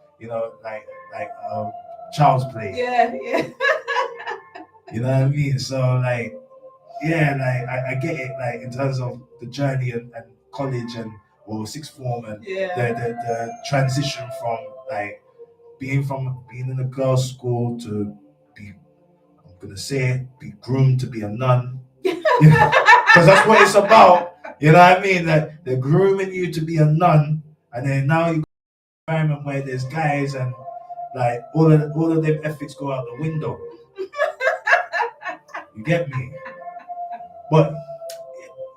like child's play. Yeah. You know what I mean? So like, yeah, like I get it, like in terms of the journey and college or sixth form and the transition from like being in a girls' school to be, I'm gonna say it, be groomed to be a nun. Because that's what it's about. You know what I mean? That they're grooming you to be a nun, and then now you got an environment where there's guys and like all of them ethics go out the window. You get me? But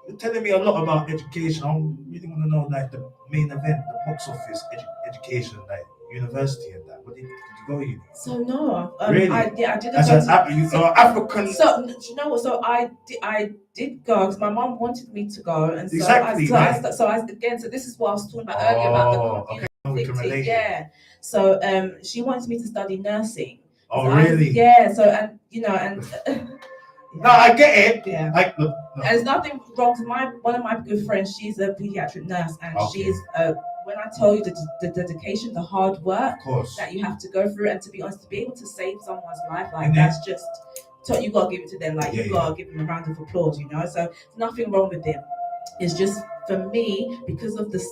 you're telling me a lot about education. I really want to know like the main event, the box office education, like university and that. What did you go uni? So no, really? I didn't. As an African. So you know what? So I did go because my mom wanted me to go, and so exactly. So this is what I was talking about earlier about the we can relate. Yeah. So she wanted me to study nursing. Oh really? So and No, I get it. Yeah. No. There's nothing wrong. One of my good friends, she's a pediatric nurse, and she's when I tell you the dedication, the hard work that you have to go through, and to be honest, to be able to save someone's life, like that's just you gotta give it to them. Like you gotta give them a round of applause, So there's nothing wrong with them. It's just for me because of this.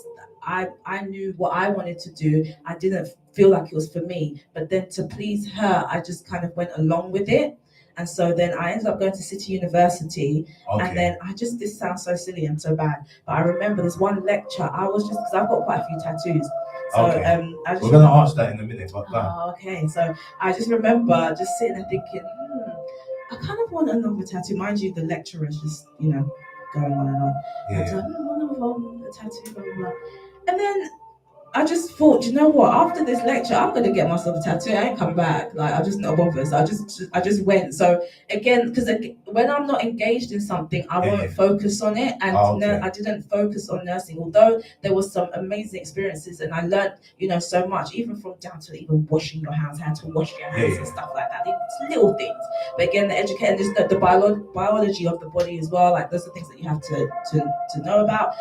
I knew what I wanted to do. I didn't feel like it was for me, but then to please her, I just kind of went along with it. And so then I ended up going to City University, and then this sounds so silly and so bad, but I remember this one lecture. I was because I've got quite a few tattoos. So we're gonna ask that in a minute. But okay. So I just remember just sitting there thinking, I kind of want another tattoo. Mind you, the lecturer's just going on and on. Yeah. A tattoo, blah blah blah. And then I just thought, you know what? After this lecture, I'm gonna get myself a tattoo. I ain't come back. Like I just not bothered. So I just went. So again, because when I'm not engaged in something, I won't focus on it. And I didn't focus on nursing, although there was some amazing experiences, and I learned, so much, even from down to even washing your hands, how to wash your hands and stuff like that. It's little things. But again, the education, the biology of the body as well. Like those are things that you have to know about.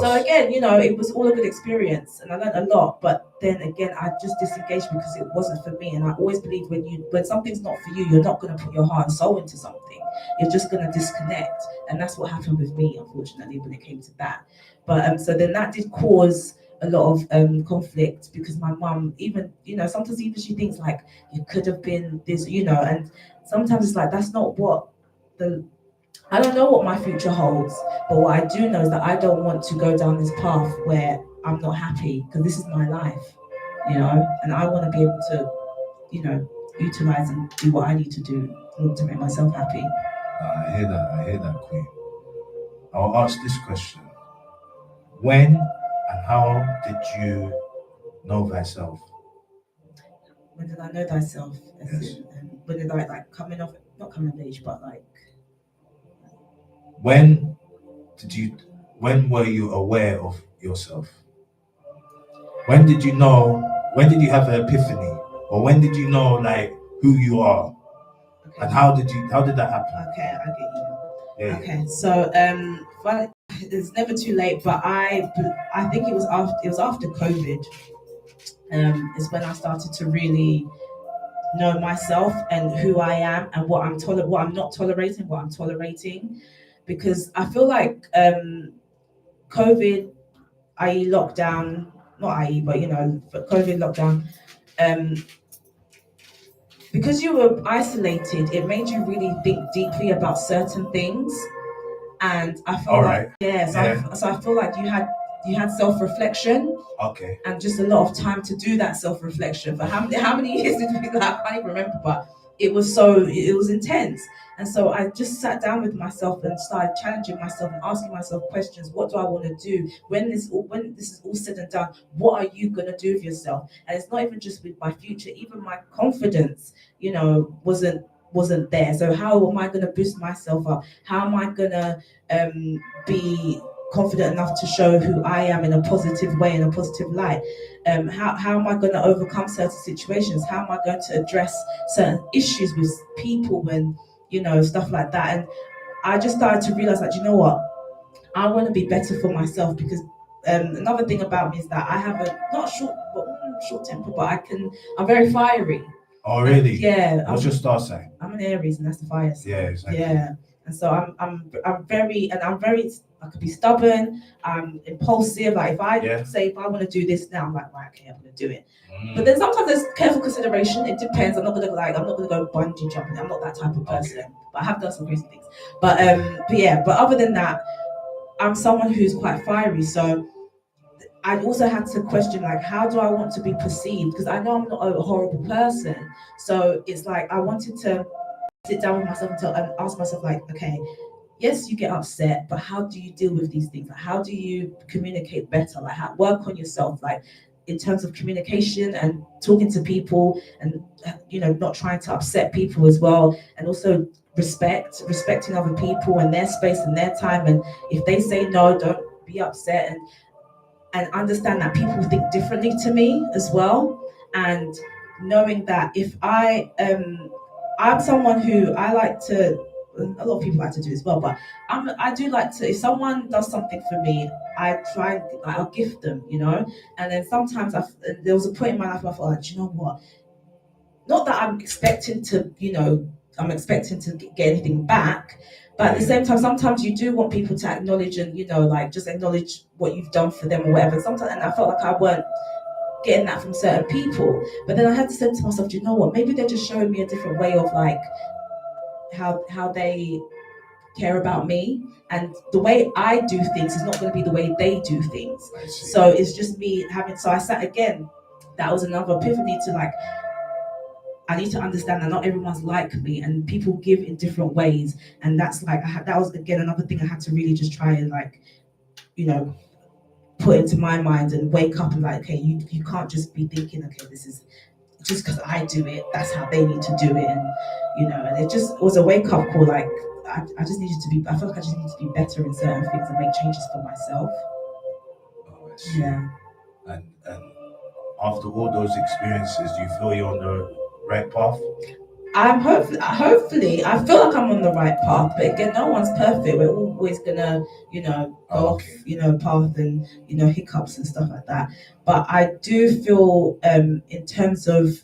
So again, it was all a good experience, and I learned a lot. But then again, I just disengaged because it wasn't for me. And I always believe when something's not for you, you're not going to put your heart and soul into something. You're just going to disconnect, and that's what happened with me, unfortunately, when it came to that. But so then that did cause a lot of conflict because my mum, even sometimes even she thinks like you could have been this, and sometimes it's like that's not what the I don't know what my future holds, but what I do know is that I don't want to go down this path where I'm not happy because this is my life, and I want to be able to, utilize and do what I need to do in order to make myself happy. I hear that, Queen. I'll ask this question. When and how did you know thyself? When did I know thyself? Yes. When did I like not coming of age, but like When were you aware of yourself? When did you know, when did you have an epiphany? Or when did you know like who you are? okay. And how did that happen? Okay, I get you. Yeah. Okay, so but it's never too late. But I think it was after COVID. Is when I started to really know myself and who I am and what I'm not tolerating, what I'm tolerating, because I feel like COVID, i.e. lockdown, not i.e. but but COVID lockdown, because you were isolated, it made you really think deeply about certain things. And I feel like so I feel like you had self-reflection. Okay. And just a lot of time to do that self-reflection. For how many years did we like? I can't even remember, but it was intense. And so I just sat down with myself and started challenging myself and asking myself questions. What do I want to do when this is all said and done? What are you gonna do with yourself? And it's not even just with my future, even my confidence, wasn't there. So how am I gonna boost myself up? How am I gonna be confident enough to show who I am in a positive way, in a positive light? How am I going to overcome certain situations? How am I going to address certain issues with people and stuff like that? And I just started to realize that, you know what, I want to be better for myself, because another thing about me is that I have a not short temper, but I'm very fiery. Oh really? Yeah. What's your star sign? I'm an Aries, and that's the fire sign. Yeah, exactly. Yeah. And so I'm very I could be stubborn, I'm impulsive. Like if I want to do this now, I'm like, right, okay, I'm gonna do it. But then sometimes there's careful consideration. It depends. I'm not gonna go bungee jumping. I'm not that type of person. Okay. But I have done some crazy things. But other than that, I'm someone who's quite fiery. So I also had to question, like, how do I want to be perceived? Because I know I'm not a horrible person. So it's like I wanted to sit down with myself and ask myself, like, okay, yes, you get upset, but how do you deal with these things? Like, how do you communicate better? Like, work on yourself, like in terms of communication and talking to people, and not trying to upset people as well, and also respecting other people and their space and their time. And if they say no, don't be upset, and understand that people think differently to me as well. And knowing that if I'm someone who I like to, a lot of people like to do as well, but I do like to, if someone does something for me, I try, I'll gift them, and then sometimes there was a point in my life where I felt like, you know what, not that I'm expecting to get anything back, but at the same time, sometimes you do want people to acknowledge and, like just acknowledge what you've done for them or whatever. Sometimes, and I felt like I weren't getting that from certain people. But then I had to say to myself, do you know what? Maybe they're just showing me a different way of like how they care about me, and the way I do things is not going to be the way they do things. So it's just me having. So I sat again. That was another epiphany to like, I need to understand that not everyone's like me, and people give in different ways. And that's like, that was again another thing I had to really just try and like, put into my mind and wake up and like, okay, you can't just be thinking, okay, this is just because I do it, that's how they need to do it. And, and it just was a wake up call. Like, I just needed to be, I feel like I just needed to be better in certain things and make changes for myself. Oh, yeah. And after all those experiences, do you feel you're on the right path? I'm hopefully I feel like I'm on the right path, but again, no one's perfect. We're always gonna, go off, path, and hiccups and stuff like that. But I do feel, in terms of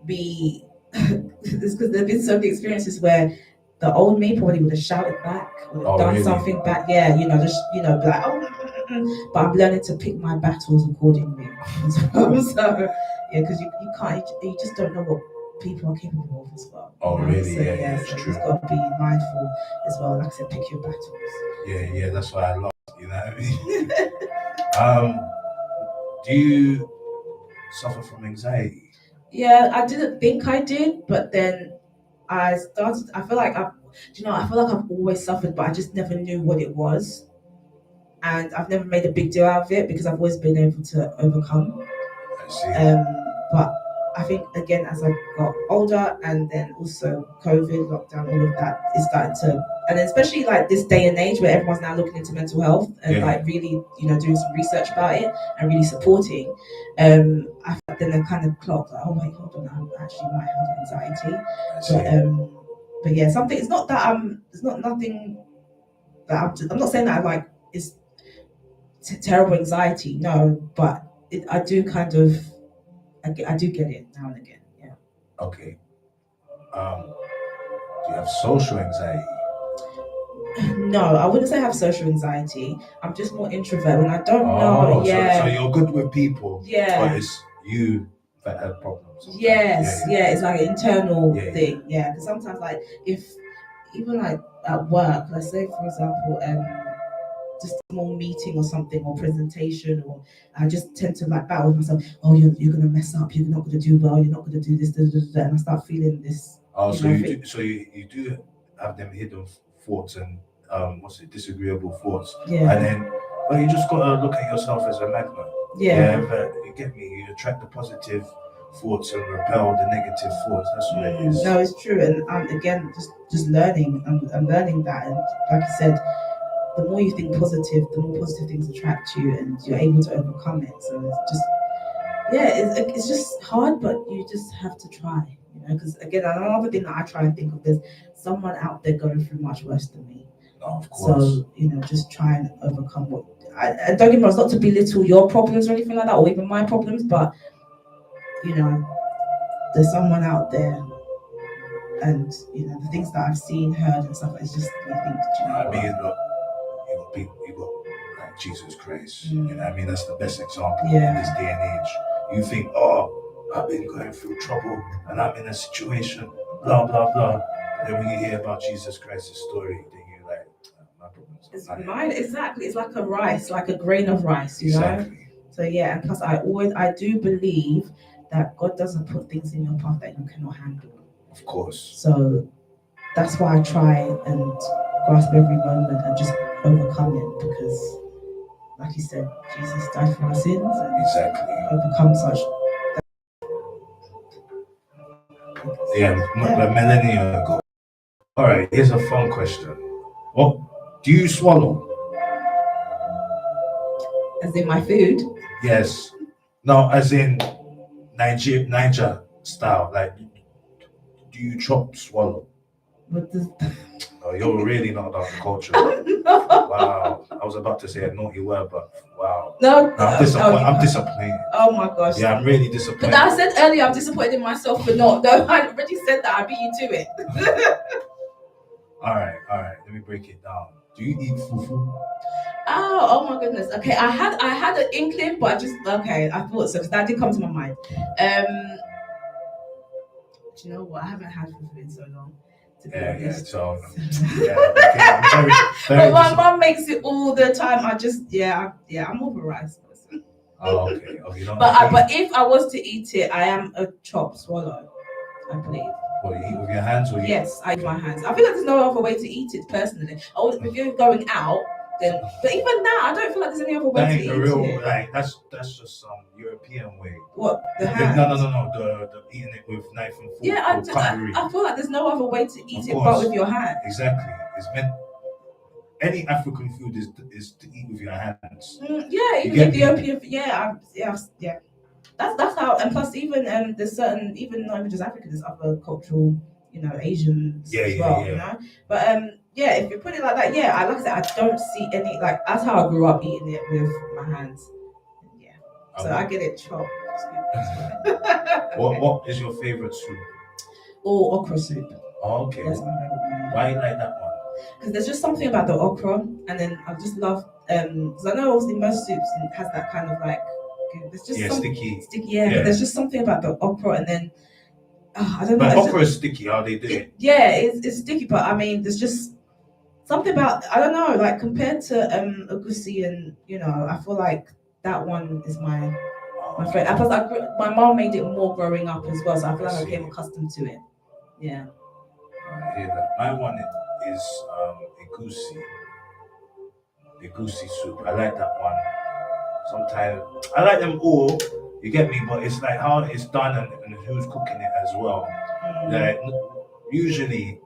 me, because there've been so many experiences where the old me probably would have shouted back, would have done something back. Yeah, just be like, oh, but I'm learning to pick my battles accordingly as well. So yeah, because you can't, you just don't know what people are capable of as well. Oh, you know? really? So, Yeah, so it's you true. just got to be mindful as well. Like I said, pick your battles. Yeah, that's why I love it, you know what I mean? Do you suffer from anxiety? Yeah, I didn't think I did, but then I started. I feel like I feel like I've always suffered, but I just never knew what it was, and I've never made a big deal out of it because I've always been able to overcome. I see. But I think again, as I got older, and then also COVID, lockdown, all of that is starting to, and especially like this day and age where everyone's now looking into mental health and like really, doing some research about it and really supporting. Then I kind of clocked like, oh wait, hold on, I actually might have anxiety. But yeah, something. It's not that it's not nothing that I'm not saying that I like it's terrible anxiety. No, but I do kind of. I do get it now and again. Yeah. Okay. Do you have social anxiety? No, I wouldn't say I have social anxiety. I'm just more introvert when I don't know. Yeah. So you're good with people. Yeah. But it's you that have problems. Sometimes. Yes. Yeah. It's like an internal Yeah, thing. Yeah. Because sometimes, like, if even like at work, let's say for example, just a small meeting or something or presentation, or I just tend to like battle with myself. Oh, you're gonna mess up. You're not gonna do well. You're not gonna do this. And I start feeling this. Oh, so you do have them hidden thoughts and disagreeable thoughts. Yeah. And then, well, you just gotta look at yourself as a magnet. Yeah. But you get me. You attract the positive thoughts and repel the negative thoughts. That's what it is. No, it's true, and again, just learning. I'm learning that, and like I said, the more you think positive, the more positive things attract you, and you're able to overcome it. So it's just, it's just hard, but you just have to try. Because again, another thing that I try and think of, there's someone out there going through much worse than me. No, of course. So just try and overcome what. I don't get me wrong, it's not to belittle your problems or anything like that, or even my problems, but there's someone out there, and the things that I've seen, heard, and stuff. It's just you think. I mean, look, you got like Jesus Christ. You know, what I mean, that's the best example in this day and age. You think, oh, I've been going through trouble and I'm in a situation, blah blah blah. And then when you hear about Jesus Christ's story, then you're like, my problems. It's mine exactly. It's like a rice, like a grain of rice, Exactly. So yeah, and plus I do believe that God doesn't put things in your path that you cannot handle. Of course. So that's why I try and grasp every moment and just overcome it, because, like you said, Jesus died for our sins and exactly overcome such. A millennia ago. All right, here's a fun question. What do you swallow? As in my food? Yes. No, as in Niger style. Like, do you chop swallow? What does Oh, you're really not about the culture. No. Wow. I was about to say a naughty word, but wow. No. I'm disappointed. Oh my gosh. Yeah, I'm really disappointed. But I said earlier, I'm disappointed in myself for not. No, I already said that. I beat you to it. All right. Let me break it down. Do you eat fufu? Oh my goodness. Okay, I had an inkling, but I thought so because that did come to my mind. Do you know what? I haven't had fufu in so long. So but my mum makes it all the time. I'm more of a rice person. Oh, okay. But if I was to eat it, I am a chop swallow, I believe. What, you eat with your hands or Yes, I eat my hands. I feel like there's no other way to eat it personally. Oh, if you're going out, then but even now I don't feel like there's any other way to eat it. Like that's just some European way. What, the hands? No. The eating it with knife and fork. Yeah, I feel like there's no other way to eat it but with your hands. Exactly. It's meant. Any African food is to eat with your hands. Even Ethiopian. Yeah. That's how. And plus, even there's certain, even not even just African, there's other cultural, Asians as well. But if you put it like that, like I said, I don't see any, like, that's how I grew up eating it with my hands. Yeah. So I get it chopped. What is your favorite soup? Oh, okra soup. Oh, okay. That's my favorite one. Why you like that one? Because there's just something about the okra, and then I just love Because I know obviously most soups has that kind of like there's just Yeah, some sticky. sticky, yeah, Yeah. but there's just something about the okra, and then I don't know. But it's okra just, is sticky. How they do it? yeah, it's sticky, but I mean, there's just something about I don't know, like compared to egusi, and I feel like that one is my favorite. Plus, my mom made it more growing up as well, so I feel like I became accustomed to it. Yeah. I hear that. My one is egusi. Egusi soup. I like that one. Sometimes I like them all. You get me, but it's like how it's done and who's cooking it as well. Like usually,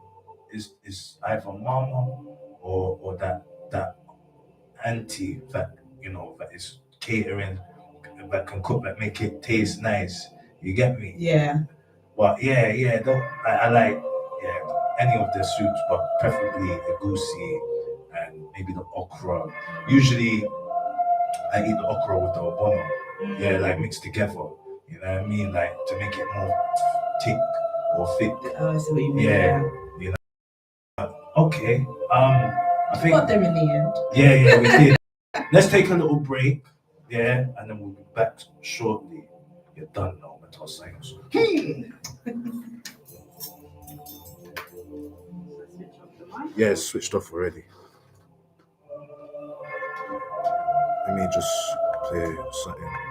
is either mama or that auntie that that is catering that can cook that make it taste nice. You get me? Yeah. But yeah, I like any of the soups, but preferably the goosey and maybe the okra. Usually, I eat the okra with the obono. Yeah, like mixed together. You know what I mean? Like to make it more thick or thick. Oh, I see what you mean. Yeah. You know. Okay. I think. Got there in the end. Yeah, we did. Let's take a little break. Yeah, and then we'll be back shortly. You're done now, Metascience. Yeah, it's switched off already. Let me just play something.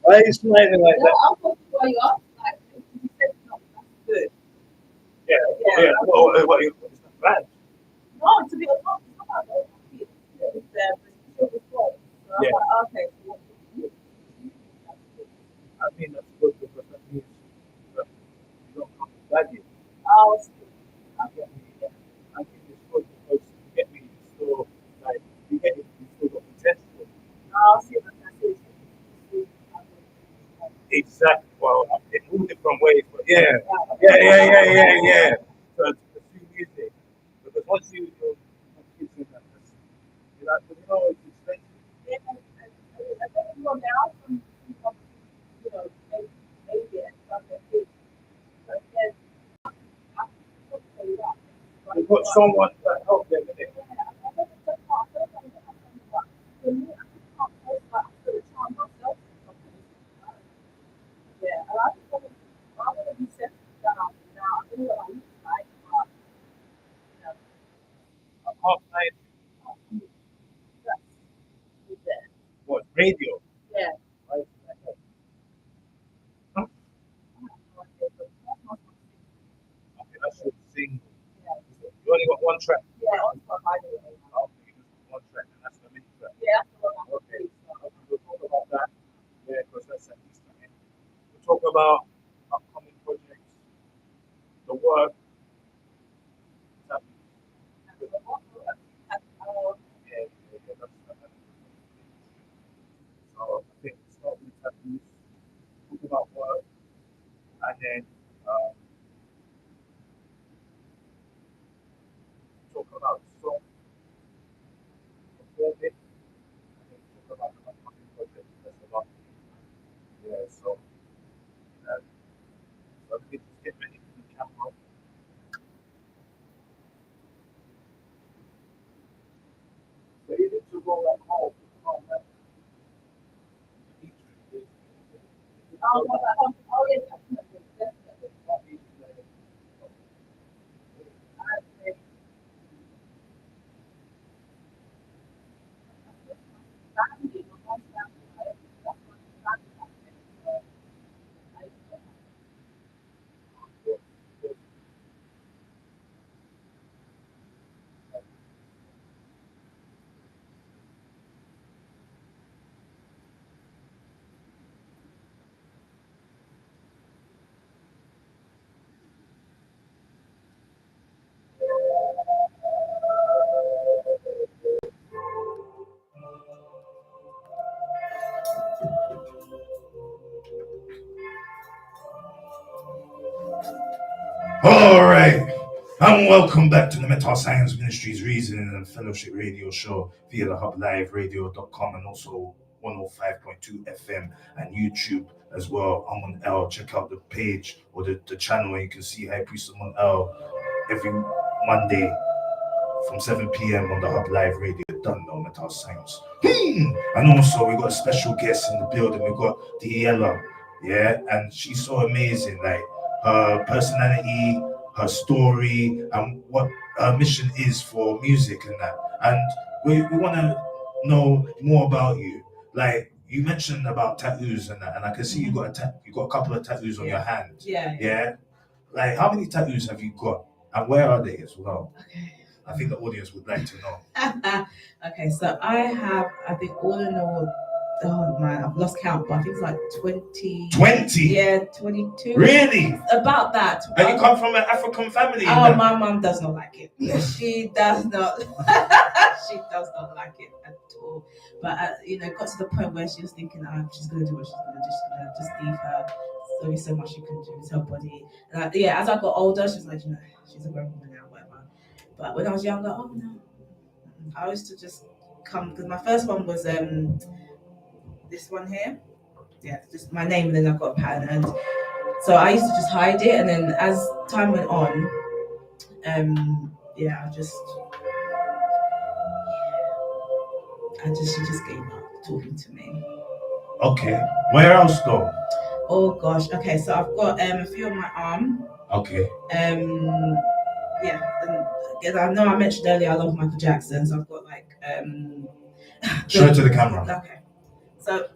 Why are you smiling like that? I'll talk to you up. Like, you said no, that's good. Yeah. What you it's not bad. No, to be honest, it's not about it's the response. So I'm Yeah. like, okay, so what do you do? I think that's good because that means that you don't come to baggage. I'll see. I think it's good because you get me so like you get it, you still got potential. I'll see what that is. Exactly. Well, in all different ways, but yeah. So to pursue music because once you kids in that, you know, it's expensive. Yeah, I think you go down from you know, maybe and stuff like this. But then I can tell you that. You've got someone that help them with it. Yeah, a lot of people are going to be set down now. I think what I used to like, I can't find what radio. yeah. Why is that help? Huh? Okay, that's your single. You only got one track. Yeah, on top I do it. Okay, you just got one track, and that's the mini track. Yeah, that's the one I'm Okay, we'll talk about that. Yeah, because that's at least time. We'll talk about upcoming projects, the work. That, that's so I think start with tattoos, talk about work, and then talk about song, perform it, and then talk about the upcoming projects. That's a lot. Yeah, so we just get ready for the camera. So you need to roll that home. Oh, yeah, definitely, definitely. All right. And welcome back to the Metascience Ministries Reasoning and Fellowship Radio Show via the hubliveradio.com and also 105.2 FM and YouTube as well. I'm on L. Check out the page or the channel where you can see High Priest on L every Monday from 7 p.m. on the Hub Live Radio. Done no Metascience. And also we got a special guest in the building. We got Diyalla. Yeah, and she's so amazing. Like her personality, her story, and what her mission is for music and that. And we want to know more about you. Like you mentioned about tattoos and that, and I can see you got a couple of tattoos on your hand. Yeah. Like how many tattoos have you got, and where are they as well? Okay. I think the audience would like to know. Okay, so I think all in all, oh man, I've lost count, but I think it's like 20. 20? Yeah, 22. Really? About that. And you come from an African family? Oh, my mum does not like it. She does not. She does not like it at all. But it got to the point where she was thinking, she's gonna do what she's gonna do. She's gonna just leave her. There's only so much she can do with her body. And as I got older, she's like, she's a grown woman now, whatever. But when I was younger, oh no, I used to just come because my first one was this one here. Yeah, just my name, and then I've got a pattern, and so I used to just hide it, and then as time went on, she just gave up talking to me. Okay, where else though? Oh gosh, okay, so I've got a few on my arm. Okay. Yeah, and I know I mentioned earlier I love Michael Jackson, so I've got like show it to the camera. Okay, so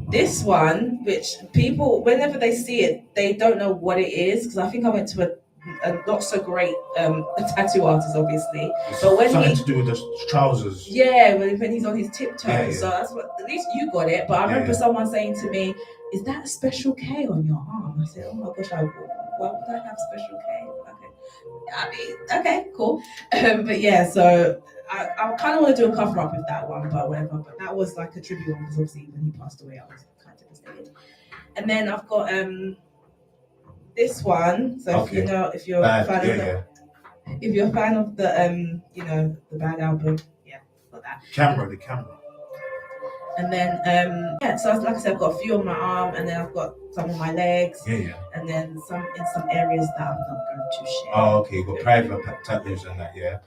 This one, which people, whenever they see it, they don't know what it is, because I think I went to a not so great tattoo artist, obviously. It's But when something he, to do with the trousers. yeah, when he's on his tiptoes, Yeah, yeah. so that's what. At least you got it. But I Yeah, remember yeah. someone saying to me, "Is that a special K on your arm?" I said, "Oh my gosh, why would I have special K?" Okay, I mean, okay, cool. But yeah, so I kind of want to do a cover up with that one, but whatever. But that was like a tribute one because obviously when he passed away, I was kind of devastated. And then I've got this one. So if you Okay. know, if you're a Bad. fan Yeah, of the, yeah. if you're a fan of the you know, the Bad album, yeah, got that. The camera. And then yeah, so like I said, I've got a few on my arm, and then I've got some on my legs, Yeah, yeah. and then some in some areas that I'm not going to share. Oh, okay. You got private tattoos and that, yeah.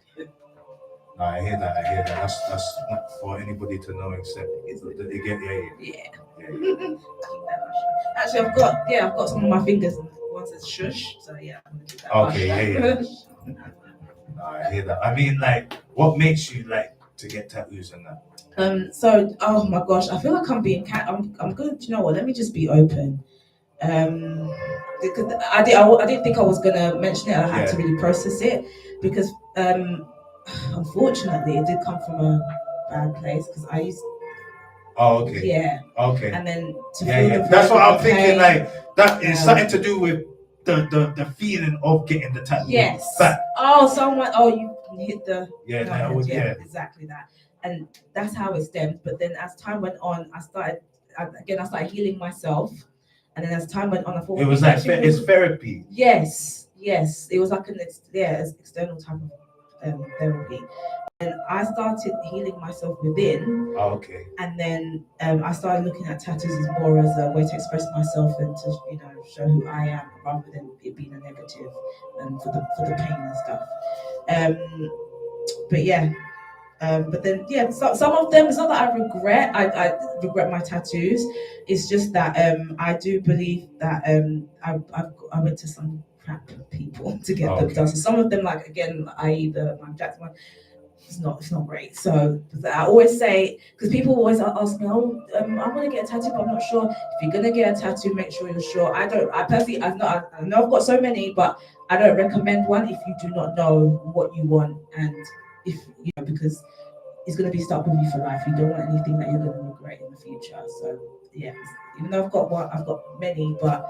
No, I hear that. That's not for anybody to know except they get Yeah. yeah. Actually, I've got some on my fingers. One says shush, so yeah, I'm gonna do that. Okay, yeah. No, I hear that. I mean, like, what makes you like to get tattoos and that? So oh my gosh, I feel like I'm being I'm gonna, you know what? Let me just be open. Because I didn't think I was gonna mention it. I had to really process it because unfortunately it did come from a bad place because I used. Oh, okay. Yeah. Okay. And then to yeah, feel yeah. the That's what I'm pain, thinking. Like that is something to do with the feeling of getting the tattoo. Yes. Back. Oh, someone. Oh, you hit the. Yeah, that was, yeah. Exactly that, and that's how it stemmed. But then as time went on, I started healing myself, and then as time went on, I thought it was like it's therapy. Yes, it was like an external type of therapy. And I started healing myself within. Oh, okay. And then I started looking at tattoos as more as a way to express myself and to, you know, show who I am rather than it being a negative and for the pain and stuff. But yeah. But then yeah, some of them, it's not that I regret my tattoos. It's just that I do believe that I went to some crap people to get them done. So some of them, like again, i.e. the Mike Jackson one, it's not great. So I always say, because people always ask me, oh, I want to get a tattoo, but I'm not sure. If you're gonna get a tattoo, make sure you're sure. I personally, I know I've got so many, but I don't recommend one if you do not know what you want, and if you know, because it's gonna be stuck with you for life. You don't want anything that you're gonna regret in the future. So yeah, even though I've got many, but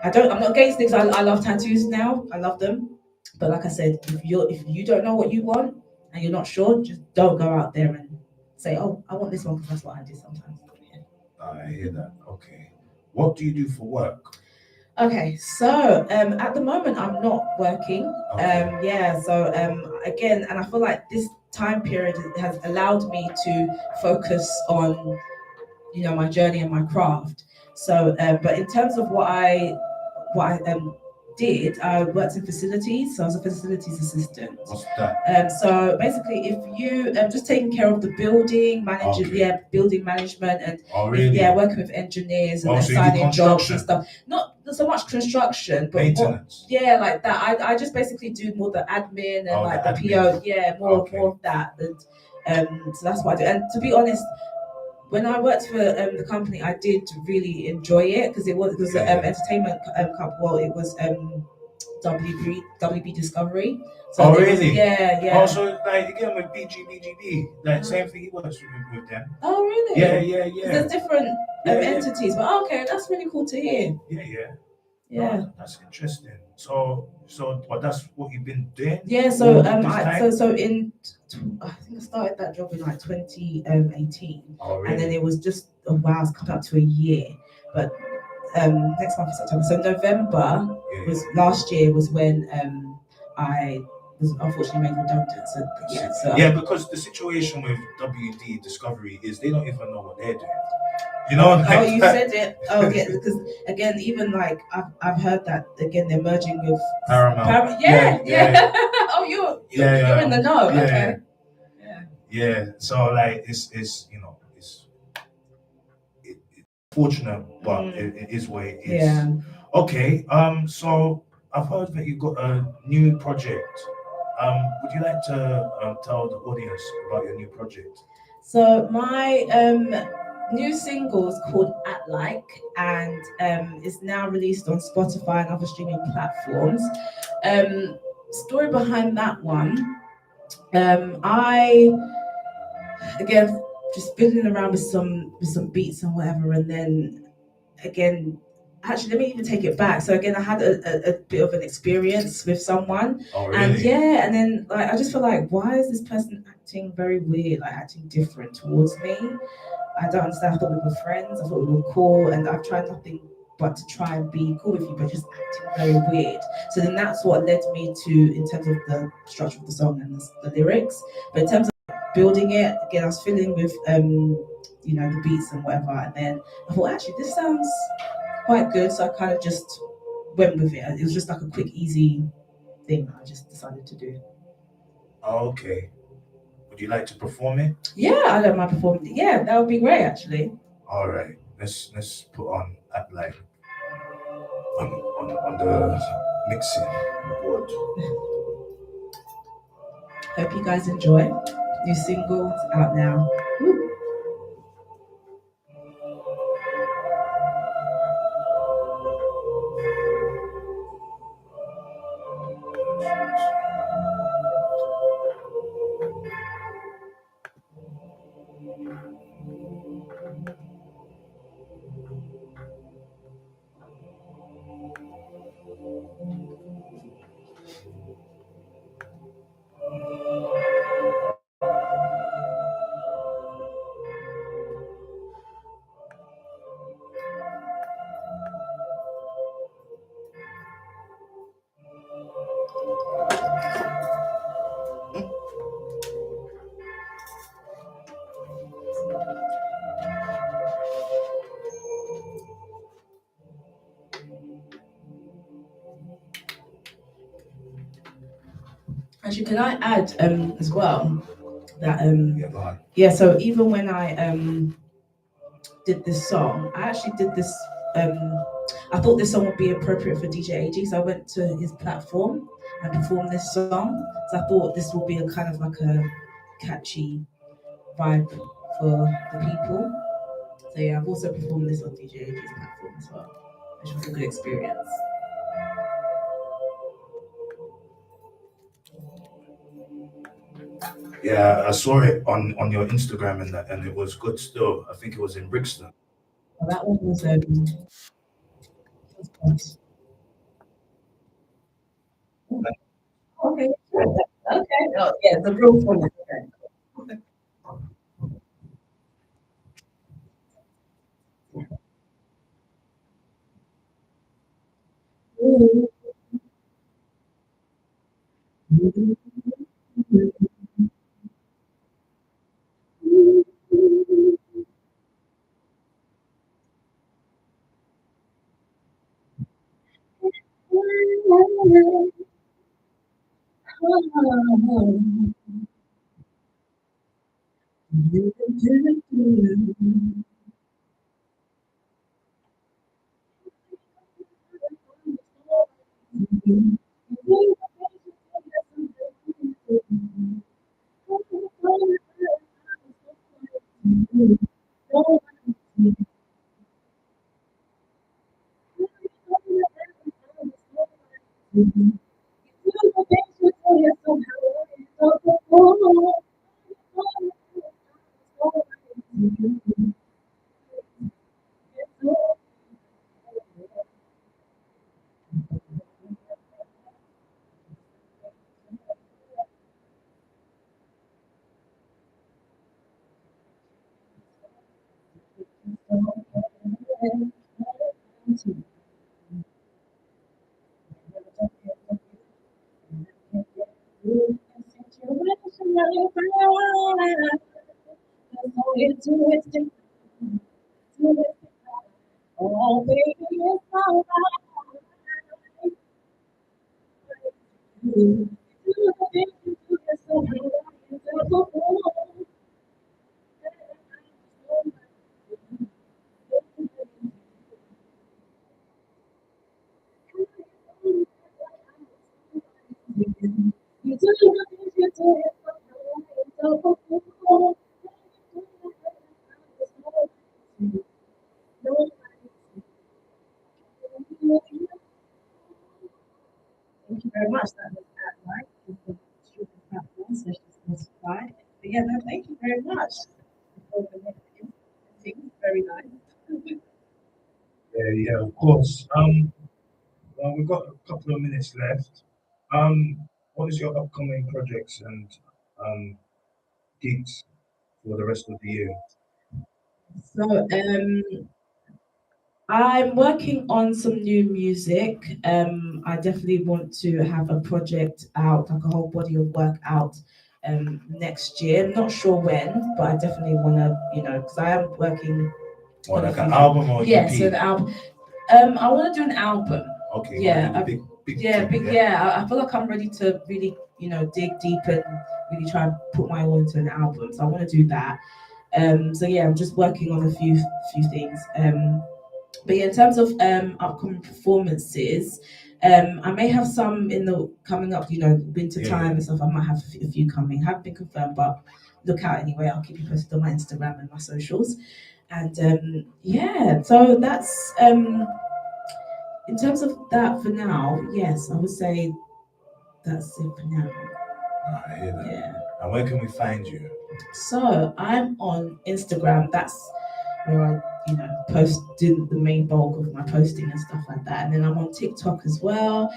I'm not against things. I love tattoos now. I love them, but like I said, if you don't know what you want and you're not sure, just don't go out there and say, oh, I want this one, because that's what I do sometimes. Yeah. I hear that. Okay. What do you do for work? Okay, so at the moment I'm not working. Okay. So again, and I feel like this time period has allowed me to focus on, you know, my journey and my craft. So, but in terms of what I did, I worked in facilities, so I was a facilities assistant. What's that? So basically, if you just taking care of the building, building management, and working with engineers and assigning jobs and stuff. Not so much construction, but maintenance. Like that. I just basically do more the admin and like the PO. Yeah, more of that. And so that's what I do. And to be honest, when I worked for the company, I did really enjoy it because it was an entertainment company. Well, it was WB Discovery. So really? Yeah. Also, like again with BGB, like same thing. He works with them. Oh, really? Yeah. There's different entities, but okay, that's really cool to hear. Yeah. Oh, that's interesting. So, but that's what you've been doing. Yeah. So so in I think I started that job in like 2018. Oh, really? And then it was just it's come up to a year. But next month is September. So November was last year was when I was unfortunately made redundant. So because the situation with WD Discovery is they don't even know what they're doing. You know? Oh, you said it. Oh, yeah, because again, even like I've heard that again they're merging with Paramount. Yeah. Oh, you're in the know. Yeah. Okay. Yeah. So like it's you know it's fortunate, but it is what it is. Yeah. Okay. So I've heard that you got a new project. Would you like to tell the audience about your new project? So my new singles called At Like, and is now released on Spotify and other streaming platforms. Story behind that one. I again just fiddling around with some beats and whatever, and then again, actually, let me even take it back. So again, I had a bit of an experience with someone, Oh, and really? yeah, and then like I just feel like, why is this person acting very weird, like acting different towards me? I don't understand. I thought we were friends. I thought we were cool, and I've tried nothing but to try and be cool with you, but just acting very weird. So then that's what led me to, in terms of the structure of the song and the lyrics. But in terms of building it, again, I was feeling with you know, the beats and whatever, and then I thought actually this sounds quite good, so I kind of just went with it. It was just like a quick, easy thing that I just decided to do. Oh, okay. Would you like to perform it? Yeah, I don't mind performing. Yeah, that would be great actually. All right. Let's put on at like on the mixing board. Hope you guys enjoy. New singles out now. Woo. Actually, can I add as well that Yeah, go on. yeah, so even when I did this song, I actually did this um I thought this song would be appropriate for DJ AG, so I went to his platform and performed this song. So I thought this would be a kind of like a catchy vibe for the people. So yeah, I've also performed this on DJ AG's platform as well, which was a good experience. Yeah, I saw it on your Instagram and that, and it was good still. I think it was in Brixton. Well, that one was okay. Okay. Oh, yeah, the real one. Okay. Oh, baby, it's all Yeah, no, thank you very much. Very nice. Yeah, of course. Well, we've got a couple of minutes left. What is your upcoming projects and gigs for the rest of the year? So, I'm working on some new music. I definitely want to have a project out, like a whole body of work out, next year. I'm not sure when, but I definitely want to, because I am working Or on a like an few. album or Yeah, EP? so the album. I want to do an album. Okay, Yeah, wanna do the big yeah, thing, big. Yeah, I feel like I'm ready to really, dig deep and really try and put my all into an album. So I want to do that. So yeah, I'm just working on a few things. But yeah, in terms of upcoming performances, I may have some in the coming up, winter time and stuff. I might have a few coming. Haven't been confirmed, but look out anyway. I'll keep you posted on my Instagram and my socials. And yeah, so that's in terms of that for now. Yes, I would say that's it for now. I hear that. Yeah. And where can we find you? So I'm on Instagram. That's where I, post do the main bulk of my posting and stuff like that. And then I'm on TikTok as well,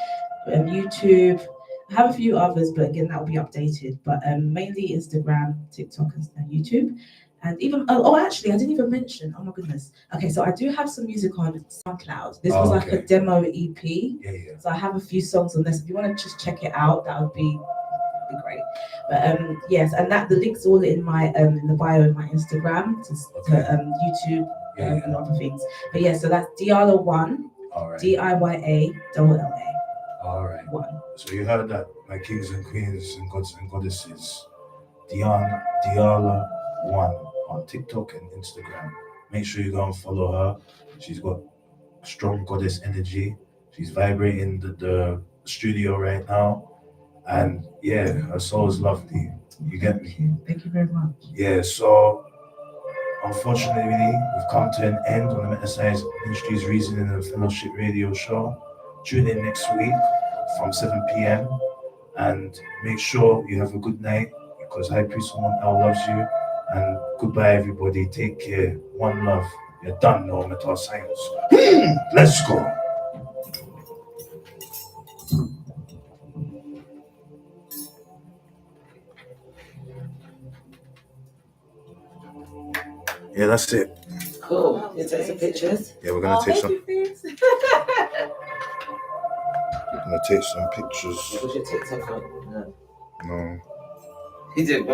YouTube. I have a few others, but again, that will be updated. But mainly Instagram, TikTok, and YouTube. And even actually, I didn't even mention. Oh my goodness. Okay, so I do have some music on SoundCloud. This was like a demo EP. Yeah. So I have a few songs on this. If you want to just check it out, that would be great. But yes, and that the links all in my in the bio in my Instagram to YouTube and other things. But yeah, so that's Diyalla1, All right. DIYALLA. All right. 1. So you heard that, my kings and queens and gods and goddesses. Diyalla1 on TikTok and Instagram. Make sure you go and follow her. She's got strong goddess energy. She's vibrating the studio right now. And yeah, her soul is lovely. You get me? Thank you very much. Yeah, so unfortunately, we've come to an end on the Metascience Ministries Reasoning and Fellowship Radio Show. Tune in next week from 7 p.m. and make sure you have a good night because High Priest Someone L loves you. And goodbye, everybody. Take care. One love. You're done now, Metascience. Let's go. Yeah, that's it. Cool. You take some pictures. Yeah, we're gonna take some. Thanks. We're gonna take some pictures. What's your TikTok on? No. He did.